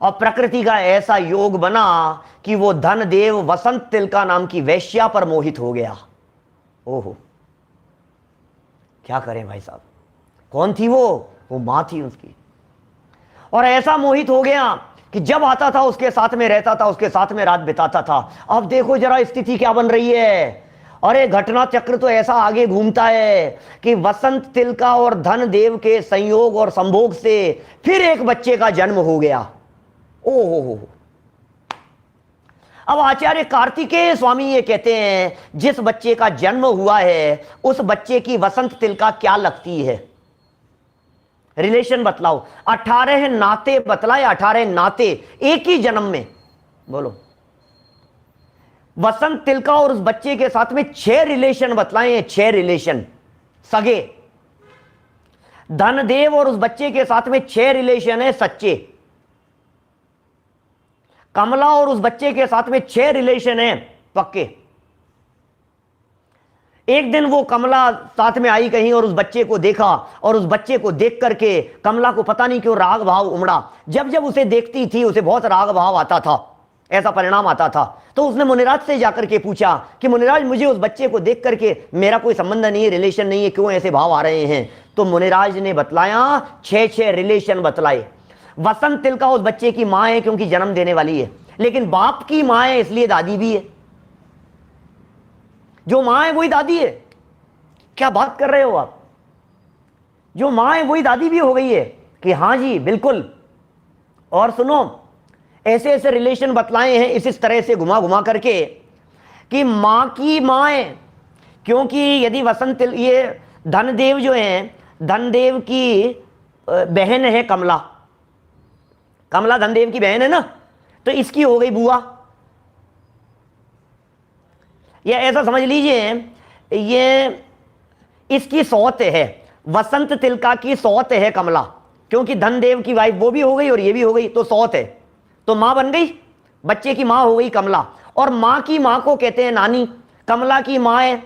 और प्रकृति का ऐसा योग बना कि वो धनदेव वसंत तिलका नाम की वैश्या पर मोहित हो गया। ओहो क्या करें भाई साहब, कौन थी वो मां थी उसकी। और ऐसा मोहित हो गया कि जब आता था उसके साथ में रहता था, उसके साथ में रात बिताता था। अब देखो जरा स्थिति क्या बन रही है। अरे घटना चक्र तो ऐसा आगे घूमता है कि वसंत तिलका और धनदेव के संयोग और संभोग से फिर एक बच्चे का जन्म हो गया। ओहो अब आचार्य कार्तिकेय स्वामी ये कहते हैं जिस बच्चे का जन्म हुआ है उस बच्चे की वसंत तिलका क्या लगती है, रिलेशन बतलाओ। 18 नाते बतलाए, 18 नाते एक ही जन्म में, बोलो। वसंत तिलका और उस बच्चे के साथ में 6 रिलेशन बतलाए, 6 रिलेशन सगे। धनदेव और उस बच्चे के साथ में 6 रिलेशन है सच्चे। कमला और उस बच्चे के साथ में 6 रिलेशन है पक्के। एक दिन वो कमला साथ में आई कहीं और उस बच्चे को देखा, और उस बच्चे को देख करके कमला को पता नहीं क्यों राग भाव उमड़ा। जब जब उसे देखती थी उसे बहुत राग भाव आता था, ऐसा परिणाम आता था। तो उसने मुनिराज से जाकर के पूछा कि मुनिराज मुझे उस बच्चे को देख करके मेरा कोई संबंध नहीं है, रिलेशन नहीं है, क्यों ऐसे भाव आ रहे हैं। तो मुनिराज ने बतलाया 6 रिलेशन बतलाए। वसंत तिलका उस बच्चे की मां है क्योंकि जन्म देने वाली है, लेकिन बाप की मां है इसलिए दादी भी है। जो मां है वही दादी है। क्या बात कर रहे हो आप? जो मां है वही दादी भी हो गई है कि हाँ जी बिल्कुल। और सुनो, ऐसे ऐसे रिलेशन बतलाए हैं इस तरह से घुमा घुमा करके कि मां की मां है, क्योंकि यदि वसंत ये धनदेव जो है, धनदेव की बहन है कमला, कमला धनदेव की बहन है ना, तो इसकी हो गई बुआ। या ऐसा समझ लीजिए ये इसकी सौत है, वसंत तिलका की सौत है कमला, क्योंकि धनदेव की वाइफ वो भी हो गई और ये भी हो गई, तो सौत है। तो मां बन गई, बच्चे की मां हो गई कमला। और मां की मां को कहते हैं नानी। कमला की मां है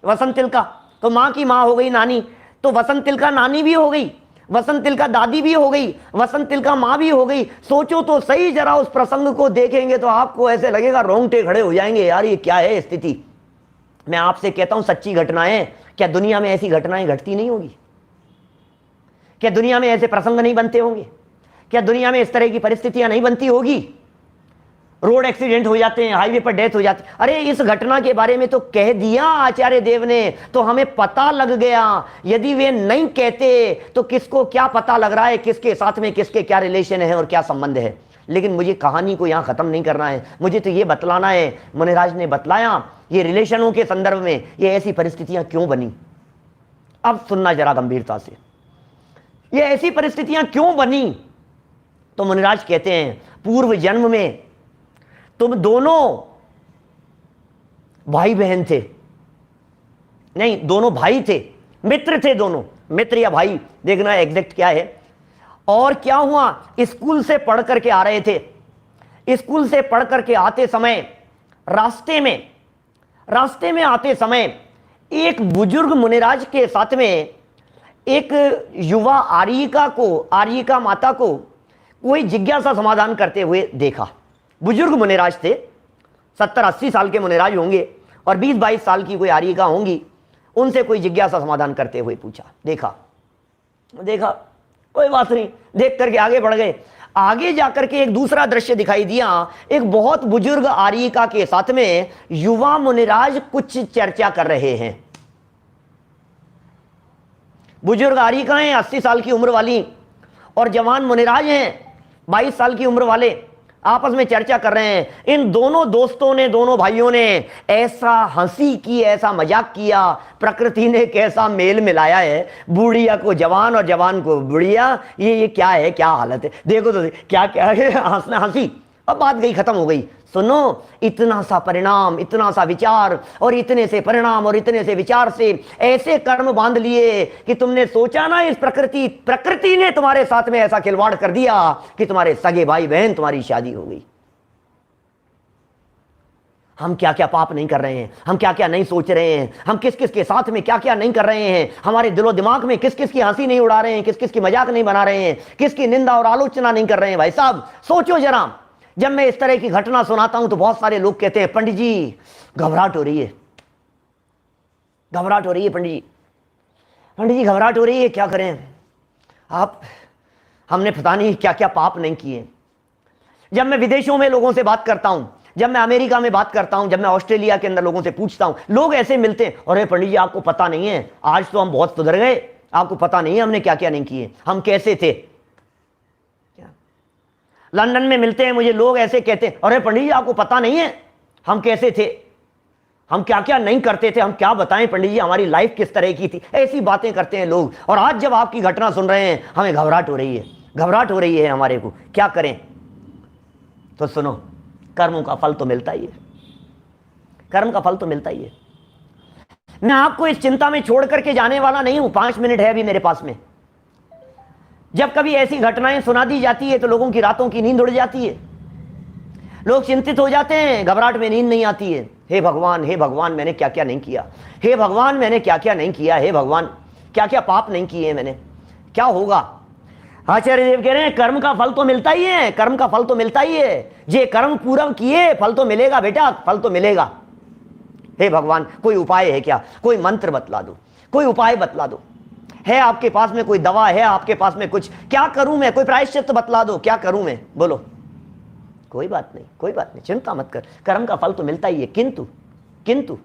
वसंत तिलका, तो मां की मां हो गई नानी। तो वसंत तिलका नानी भी हो गई, वसंत तिलका दादी भी हो गई, वसंत तिलका मां भी हो गई। सोचो तो सही, जरा उस प्रसंग को देखेंगे तो आपको ऐसे लगेगा रोंगटे खड़े हो जाएंगे, यार ये क्या है स्थिति। मैं आपसे कहता हूं सच्ची घटनाएं, क्या दुनिया में ऐसी घटनाएं घटती नहीं होगी? क्या दुनिया में ऐसे प्रसंग नहीं बनते होंगे? क्या दुनिया में इस तरह की परिस्थितियां नहीं बनती होगी? रोड एक्सीडेंट हो जाते हैं, हाईवे पर डेथ हो जाती। अरे इस घटना के बारे में तो कह दिया आचार्य देव ने, तो हमें पता लग गया। यदि वे नहीं कहते तो किसको क्या पता लग रहा है किसके साथ में किसके क्या रिलेशन है और क्या संबंध है। लेकिन मुझे कहानी को यहां खत्म नहीं करना है, मुझे तो ये बतलाना है। मुनिराज ने बतलाया ये रिलेशनों के संदर्भ में ये ऐसी परिस्थितियां क्यों बनी। अब सुनना जरा गंभीरता से, ये ऐसी परिस्थितियां क्यों बनी। तो मुनिराज कहते हैं पूर्व जन्म में तुम दोनों भाई बहन थे, नहीं दोनों भाई थे, मित्र थे, दोनों मित्र या भाई, देखना एग्जैक्ट क्या है। और क्या हुआ, स्कूल से पढ़ करके आ रहे थे। स्कूल से पढ़ करके आते समय रास्ते में आते समय एक बुजुर्ग मुनिराज के साथ में एक युवा आर्यिका माता को कोई जिज्ञासा समाधान करते हुए देखा। बुजुर्ग मुनिराज थे, 70-80 साल के मुनिराज होंगे और 20-22 साल की कोई आर्यिका होंगी। उनसे कोई जिज्ञासा समाधान करते हुए पूछा, देखा कोई बात नहीं, देख करके आगे बढ़ गए। आगे जाकर के एक दूसरा दृश्य दिखाई दिया। एक बहुत बुजुर्ग आर्यिका के साथ में युवा मुनिराज कुछ चर्चा कर रहे हैं। बुजुर्ग आर्यिका हैं 80 साल की उम्र वाली, और जवान मुनिराज हैं 22 साल की उम्र वाले, आपस में चर्चा कर रहे हैं। इन दोनों दोस्तों ने, दोनों भाइयों ने ऐसा हंसी की, ऐसा मजाक किया, प्रकृति ने कैसा मेल मिलाया है, बूढ़िया को जवान और जवान को बुढ़िया। ये क्या है, क्या हालत है, देखो तो क्या क्या है, हंसना हंसी। अब बात गई, खत्म हो गई। सुनो, इतना सा परिणाम, इतना सा विचार, और इतने से परिणाम और इतने से विचार से ऐसे कर्म बांध लिए कि तुमने सोचा ना, इस प्रकृति ने तुम्हारे साथ में ऐसा खिलवाड़ कर दिया कि तुम्हारे सगे भाई बहन तुम्हारी शादी हो गई। हम क्या क्या पाप नहीं कर रहे हैं, हम क्या क्या नहीं सोच रहे हैं, हम किस किस के साथ में क्या क्या नहीं कर रहे हैं, हमारे दिलो दिमाग में किस किस की हंसी नहीं उड़ा रहे हैं, किस किस की मजाक नहीं बना रहे हैं, किसकी निंदा और आलोचना नहीं कर रहे हैं। भाई साहब सोचो जरा, जब मैं इस तरह की घटना सुनाता हूं तो बहुत सारे लोग कहते हैं पंडित जी घबराहट हो रही है, घबराहट हो रही है, पंडित जी घबराहट हो रही है, क्या करें आप, हमने पता नहीं क्या क्या पाप नहीं किए। जब मैं विदेशों में लोगों से बात करता हूं, जब मैं अमेरिका में बात करता हूं, जब मैं ऑस्ट्रेलिया के अंदर लोगों से पूछता हूं, लोग ऐसे मिलते हैं, अरे पंडित जी आपको पता नहीं है, आज तो हम बहुत सुधर गए, आपको पता नहीं है हमने क्या क्या नहीं किए, हम कैसे थे। लंदन में मिलते हैं मुझे लोग, ऐसे कहते हैं, अरे पंडित जी आपको पता नहीं है हम कैसे थे, हम क्या क्या नहीं करते थे, हम क्या बताएं पंडित जी हमारी लाइफ किस तरह की थी। ऐसी बातें करते हैं लोग। और आज जब आपकी घटना सुन रहे हैं हमें घबराहट हो रही है, घबराहट हो रही है हमारे को, क्या करें। तो सुनो, कर्मों का फल तो मिलता ही है, कर्म का फल तो मिलता ही है। मैं आपको इस चिंता में छोड़ करके जाने वाला नहीं हूं। 5 मिनट है अभी मेरे पास में। जब कभी ऐसी घटनाएं सुना दी जाती है तो लोगों की रातों की नींद उड़ जाती है, लोग चिंतित हो जाते हैं, घबराहट में नींद नहीं आती है। हे भगवान मैंने क्या क्या नहीं किया, हे भगवान मैंने क्या क्या नहीं किया, हे भगवान क्या क्या पाप नहीं किए मैंने, क्या होगा। आचार्य देव कह रहे हैं कर्म का फल तो मिलता ही है, कर्म का फल तो मिलता ही है। जे कर्म पूर्व किए फल तो मिलेगा बेटा, फल तो मिलेगा। हे भगवान कोई उपाय है क्या, कोई मंत्र बतला दो, कोई उपाय बतला दो। है आपके पास में कोई दवा, है आपके पास में कुछ, क्या करूं मैं, कोई प्रायश्चित बतला दो, क्या करूं मैं, बोलो। कोई बात नहीं, कोई बात नहीं, चिंता मत कर, कर्म का फल तो मिलता ही है। किंतु किंतु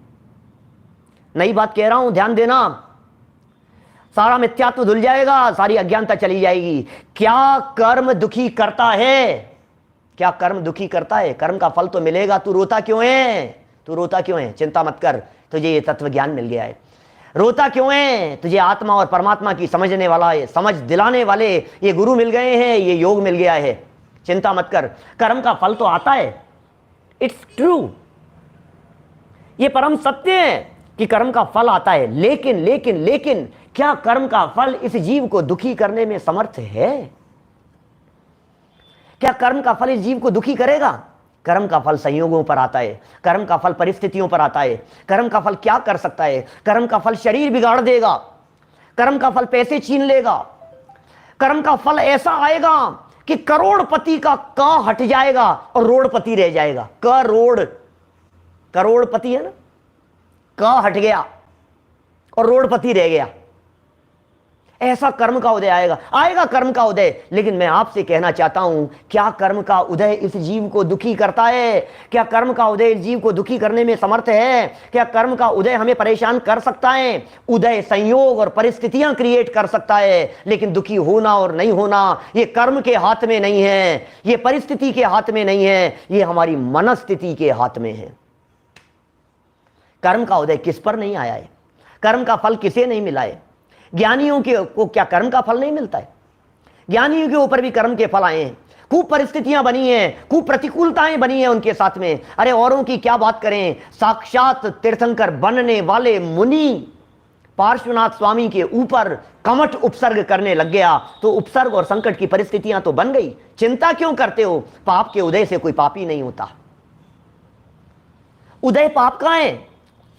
नई बात कह रहा हूं, ध्यान देना, सारा मिथ्यात्व धुल जाएगा, सारी अज्ञानता चली जाएगी। क्या कर्म दुखी करता है, क्या कर्म दुखी करता है, कर्म का फल तो मिलेगा। तू रोता क्यों है, तू रोता क्यों है, चिंता मत कर, तुझे ये तत्व ज्ञान मिल गया है। रोता क्यों है, तुझे आत्मा और परमात्मा की समझने वाला है, समझ दिलाने वाले ये गुरु मिल गए हैं, ये योग मिल गया है। चिंता मत कर, कर्म का फल तो आता है, इट्स ट्रू, ये परम सत्य है कि कर्म का फल आता है। लेकिन लेकिन लेकिन क्या कर्म का फल इस जीव को दुखी करने में समर्थ है? क्या कर्म का फल इस जीव को दुखी करेगा? कर्म का फल संयोगों पर आता है, कर्म का फल परिस्थितियों पर आता है। कर्म का फल क्या कर सकता है? कर्म का फल शरीर बिगाड़ देगा, कर्म का फल पैसे छीन लेगा, कर्म का फल ऐसा आएगा कि करोड़पति का क हट जाएगा और रोड़पति रह जाएगा। करोड़पति है ना, क हट गया और रोड़पति रह गया। ऐसा कर्म का उदय आएगा कर्म का उदय। लेकिन मैं आपसे कहना चाहता हूं, क्या कर्म का उदय इस जीव को दुखी करता है? क्या कर्म का उदय इस जीव को दुखी करने में समर्थ है? क्या कर्म का उदय हमें परेशान कर सकता है? उदय संयोग और परिस्थितियां क्रिएट कर सकता है, लेकिन दुखी होना और नहीं होना ये कर्म के हाथ में नहीं है, ये परिस्थिति के हाथ में नहीं है, ये हमारी मनस्थिति के हाथ में है। कर्म का उदय किस पर नहीं आया है? कर्म का फल किसे नहीं मिला है? ज्ञानियों को क्या कर्म का फल नहीं मिलता है? ज्ञानियों के ऊपर भी कर्म के फल आए हैं, खूब परिस्थितियां बनी हैं, खूब प्रतिकूलताएं बनी हैं उनके साथ में। अरे औरों की क्या बात करें, साक्षात तीर्थंकर बनने वाले मुनि पार्श्वनाथ स्वामी के ऊपर कमठ उपसर्ग करने लग गया तो उपसर्ग और संकट की परिस्थितियां तो बन गई। चिंता क्यों करते हो? पाप के उदय से कोई पापी नहीं होता। उदय पाप का है,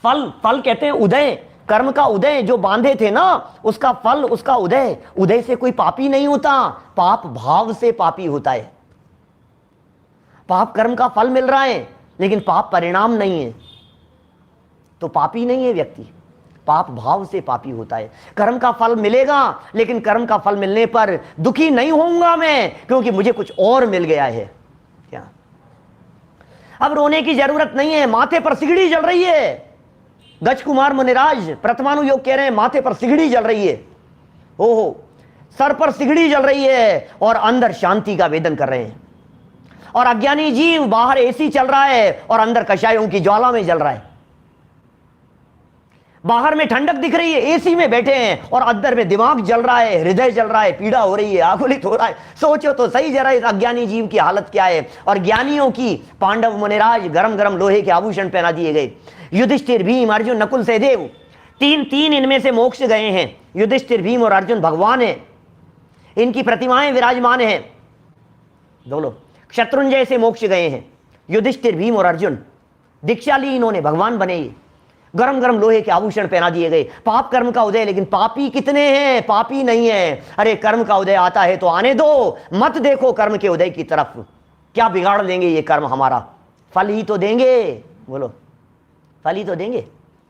फल कहते हैं उदय, कर्म का उदय जो बांधे थे ना, उसका फल, उसका उदय। उदय से कोई पापी नहीं होता, पाप भाव से पापी होता है। पाप कर्म का फल मिल रहा है लेकिन पाप परिणाम नहीं है तो पापी नहीं है व्यक्ति, पाप भाव से पापी होता है। कर्म का फल मिलेगा लेकिन कर्म का फल मिलने पर दुखी नहीं होऊंगा मैं, क्योंकि मुझे कुछ और मिल गया है। क्या अब रोने की जरूरत नहीं है, माथे पर सिगड़ी जल रही है। गज कुमार मुनिराज प्रथमानुयोग कह रहे हैं माथे पर सिगड़ी जल रही है, ओहो सर पर सिगड़ी जल रही है और अंदर शांति का वेदन कर रहे हैं। और अज्ञानी जीव बाहर एसी चल रहा है और अंदर कषायों की ज्वाला में जल रहा है। बाहर में ठंडक दिख रही है, एसी में बैठे हैं और अंदर में दिमाग जल रहा है, हृदय जल रहा है, पीड़ा हो रही है, आकुलित हो रहा है। सोचो तो सही जरा इस अज्ञानी जीव की हालत क्या है। और ज्ञानियों की, पांडव मुनिराज गरम गरम लोहे के आभूषण पहना दिए गए। युधिष्ठिर, भीम, अर्जुन, नकुल, सहदेव, तीन इनमें से मोक्ष गए हैं। युधिष्ठिर, भीम और अर्जुन भगवान है, इनकी प्रतिमाएं विराजमान है। दोनों शत्रुंजय से मोक्ष गए हैं। युधिष्ठिर, भीम और अर्जुन दीक्षा ली, इन्होंने भगवान बने। गरम गरम लोहे के आभूषण पहना दिए गए। पाप कर्म का उदय, लेकिन पापी कितने हैं? पापी नहीं है। अरे कर्म का उदय आता है तो आने दो, मत देखो कर्म के उदय की तरफ। क्या बिगाड़ देंगे ये कर्म हमारा? फल ही तो देंगे, बोलो फल ही तो देंगे,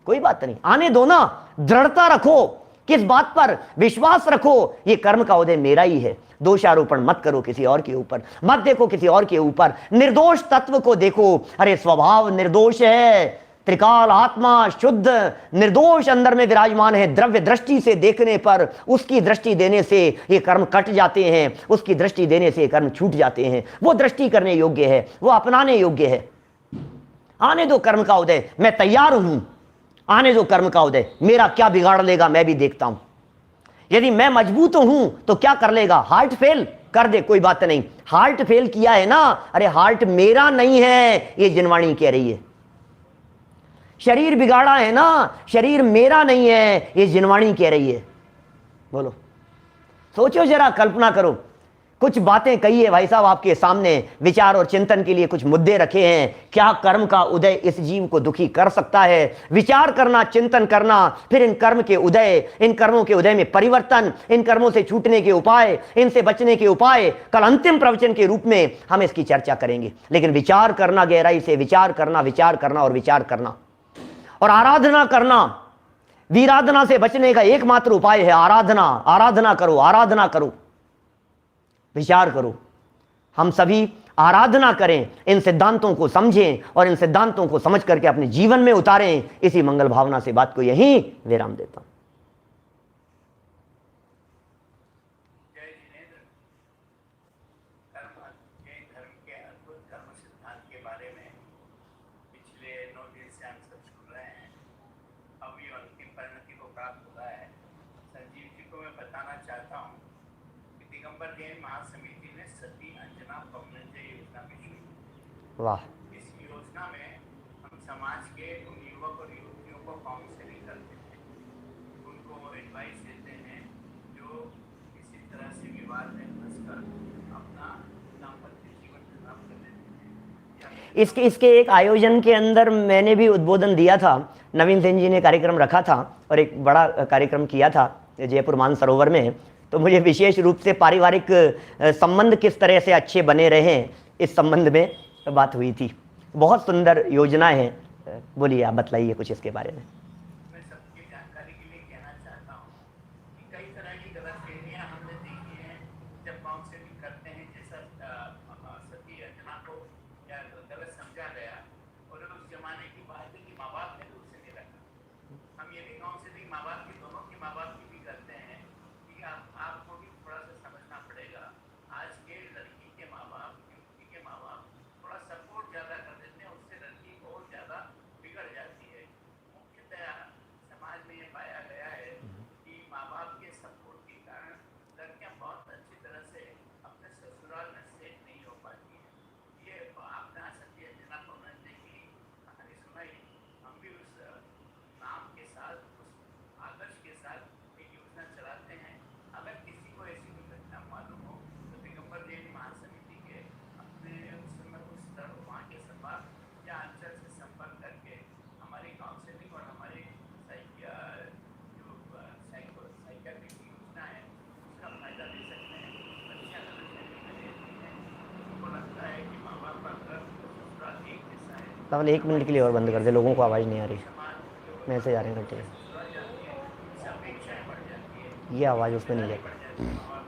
कोई बात नहीं, आने दो ना। दृढ़ता रखो, किस बात पर? विश्वास रखो ये कर्म का उदय मेरा ही है। दोषारोपण मत करो किसी और के ऊपर, मत देखो किसी और के ऊपर, निर्दोष तत्व को देखो। अरे स्वभाव निर्दोष है, त्रिकाल आत्मा शुद्ध निर्दोष अंदर में विराजमान है। द्रव्य दृष्टि से देखने पर उसकी दृष्टि देने से ये कर्म कट जाते हैं, उसकी दृष्टि देने से ये कर्म छूट जाते हैं। वो दृष्टि करने योग्य है, वो अपनाने योग्य है। आने दो कर्म का उदय, मैं तैयार हूं, आने दो कर्म का उदय, मेरा क्या बिगाड़ लेगा मैं भी देखता हूं। यदि मैं मजबूत हूं तो क्या कर लेगा, हार्ट फेल कर दे कोई बात नहीं। हार्ट फेल किया है ना, अरे हार्ट मेरा नहीं है, ये जिनवाणी कह रही है। शरीर बिगाड़ा है ना, शरीर मेरा नहीं है, ये जिनवाणी कह रही है। बोलो, सोचो जरा, कल्पना करो, कुछ बातें कही है भाई साहब आपके सामने, विचार और चिंतन के लिए कुछ मुद्दे रखे हैं। क्या कर्म का उदय इस जीव को दुखी कर सकता है? विचार करना, चिंतन करना, फिर इन कर्म के उदय, इन कर्मों के उदय में परिवर्तन, इन कर्मों से छूटने के उपाय, इनसे बचने के उपाय कल अंतिम प्रवचन के रूप में हम इसकी चर्चा करेंगे। लेकिन विचार करना, गहराई से विचार करना, विचार करना और विचार करना और आराधना करना। वीराधना से बचने का एकमात्र उपाय है आराधना। आराधना करो, आराधना करो, विचार करो। हम सभी आराधना करें, इन सिद्धांतों को समझें और इन सिद्धांतों को समझ करके अपने जीवन में उतारें। इसी मंगल भावना से बात को यहीं विराम देता हूं। वाह, इस योजना में हम समाज के उन युवक और युवतियों को काउंसलिंग करते हैं, उनको एडवाइस देते हैं जो किसी तरह से विवाद में फंसकर अपना दाम्पत्य जीवन खराब कर देते हैं। इसके एक आयोजन के अंदर मैंने भी उद्बोधन दिया था। नवीन सिंह जी ने कार्यक्रम रखा था और एक बड़ा कार्यक्रम किया था जयपुर मानसरोवर में। तो मुझे विशेष रूप से पारिवारिक संबंध किस तरह से अच्छे बने रहे इस संबंध में बात हुई थी। बहुत सुंदर योजनाएं हैं। बोलिए, आप बतलाइए कुछ इसके बारे में। मैं सबकी जानकारी के लिए कहना चाहता हूँ कि कई तरह की गलतफहमियां हमने देखी हैं जब काउंसलिंग करते हैं। जैसा सती अर्चना को या गलत समझा गया और उस जमाने की बात है कि माँ बाप ने तो उसे नहीं रखा। हम ये भी काउंसलिंग माँ बाप की, दोनों की माँ बाप की भी करते हैं कि आपको भी थोड़ा सा समझना पड़ेगा। आज के लड़की के माँ बाप, युवती के माँ बाप थोड़ा सपोर्ट ज्यादा कर देते हैं, उससे लड़की और ज्यादा बिगड़ जाती है। मुख्यतया समाज में ये पाया गया है कि माँ बाप के सपोर्ट के कारण लड़कियां बहुत अच्छी तरह से अपने ससुराल में सेट नहीं हो पाती है। ये आपने सती अर्चना पौंडे की कहानी सुनाई, हम भी उस नाम के साथ, उस आदर्श के साथ एक योजना चलाते हैं। अगर किसी को ऐसी कोई घटना मालूम हो तो दिगंबर जैन महासमिति के अपने वहाँ के सभा या अंचल से संपर्क करके हमारी काउंसलिंग और हमारी साइकियाट्रिक योजना है उसका फायदा ले सकते हैं। बच्चियाँ उनको लगता है कि माँ बाप का घर ससुराल एक जैसा है। केवल 1 मिनट के लिए और बंद कर दे, लोगों को आवाज़ नहीं आ रही, मैसेज आ रहे हैं घंटे। ससुराल जाती है, इससे अपेक्षाएं बढ़ जाती है, ये आवाज़ उसमें नहीं जाती। और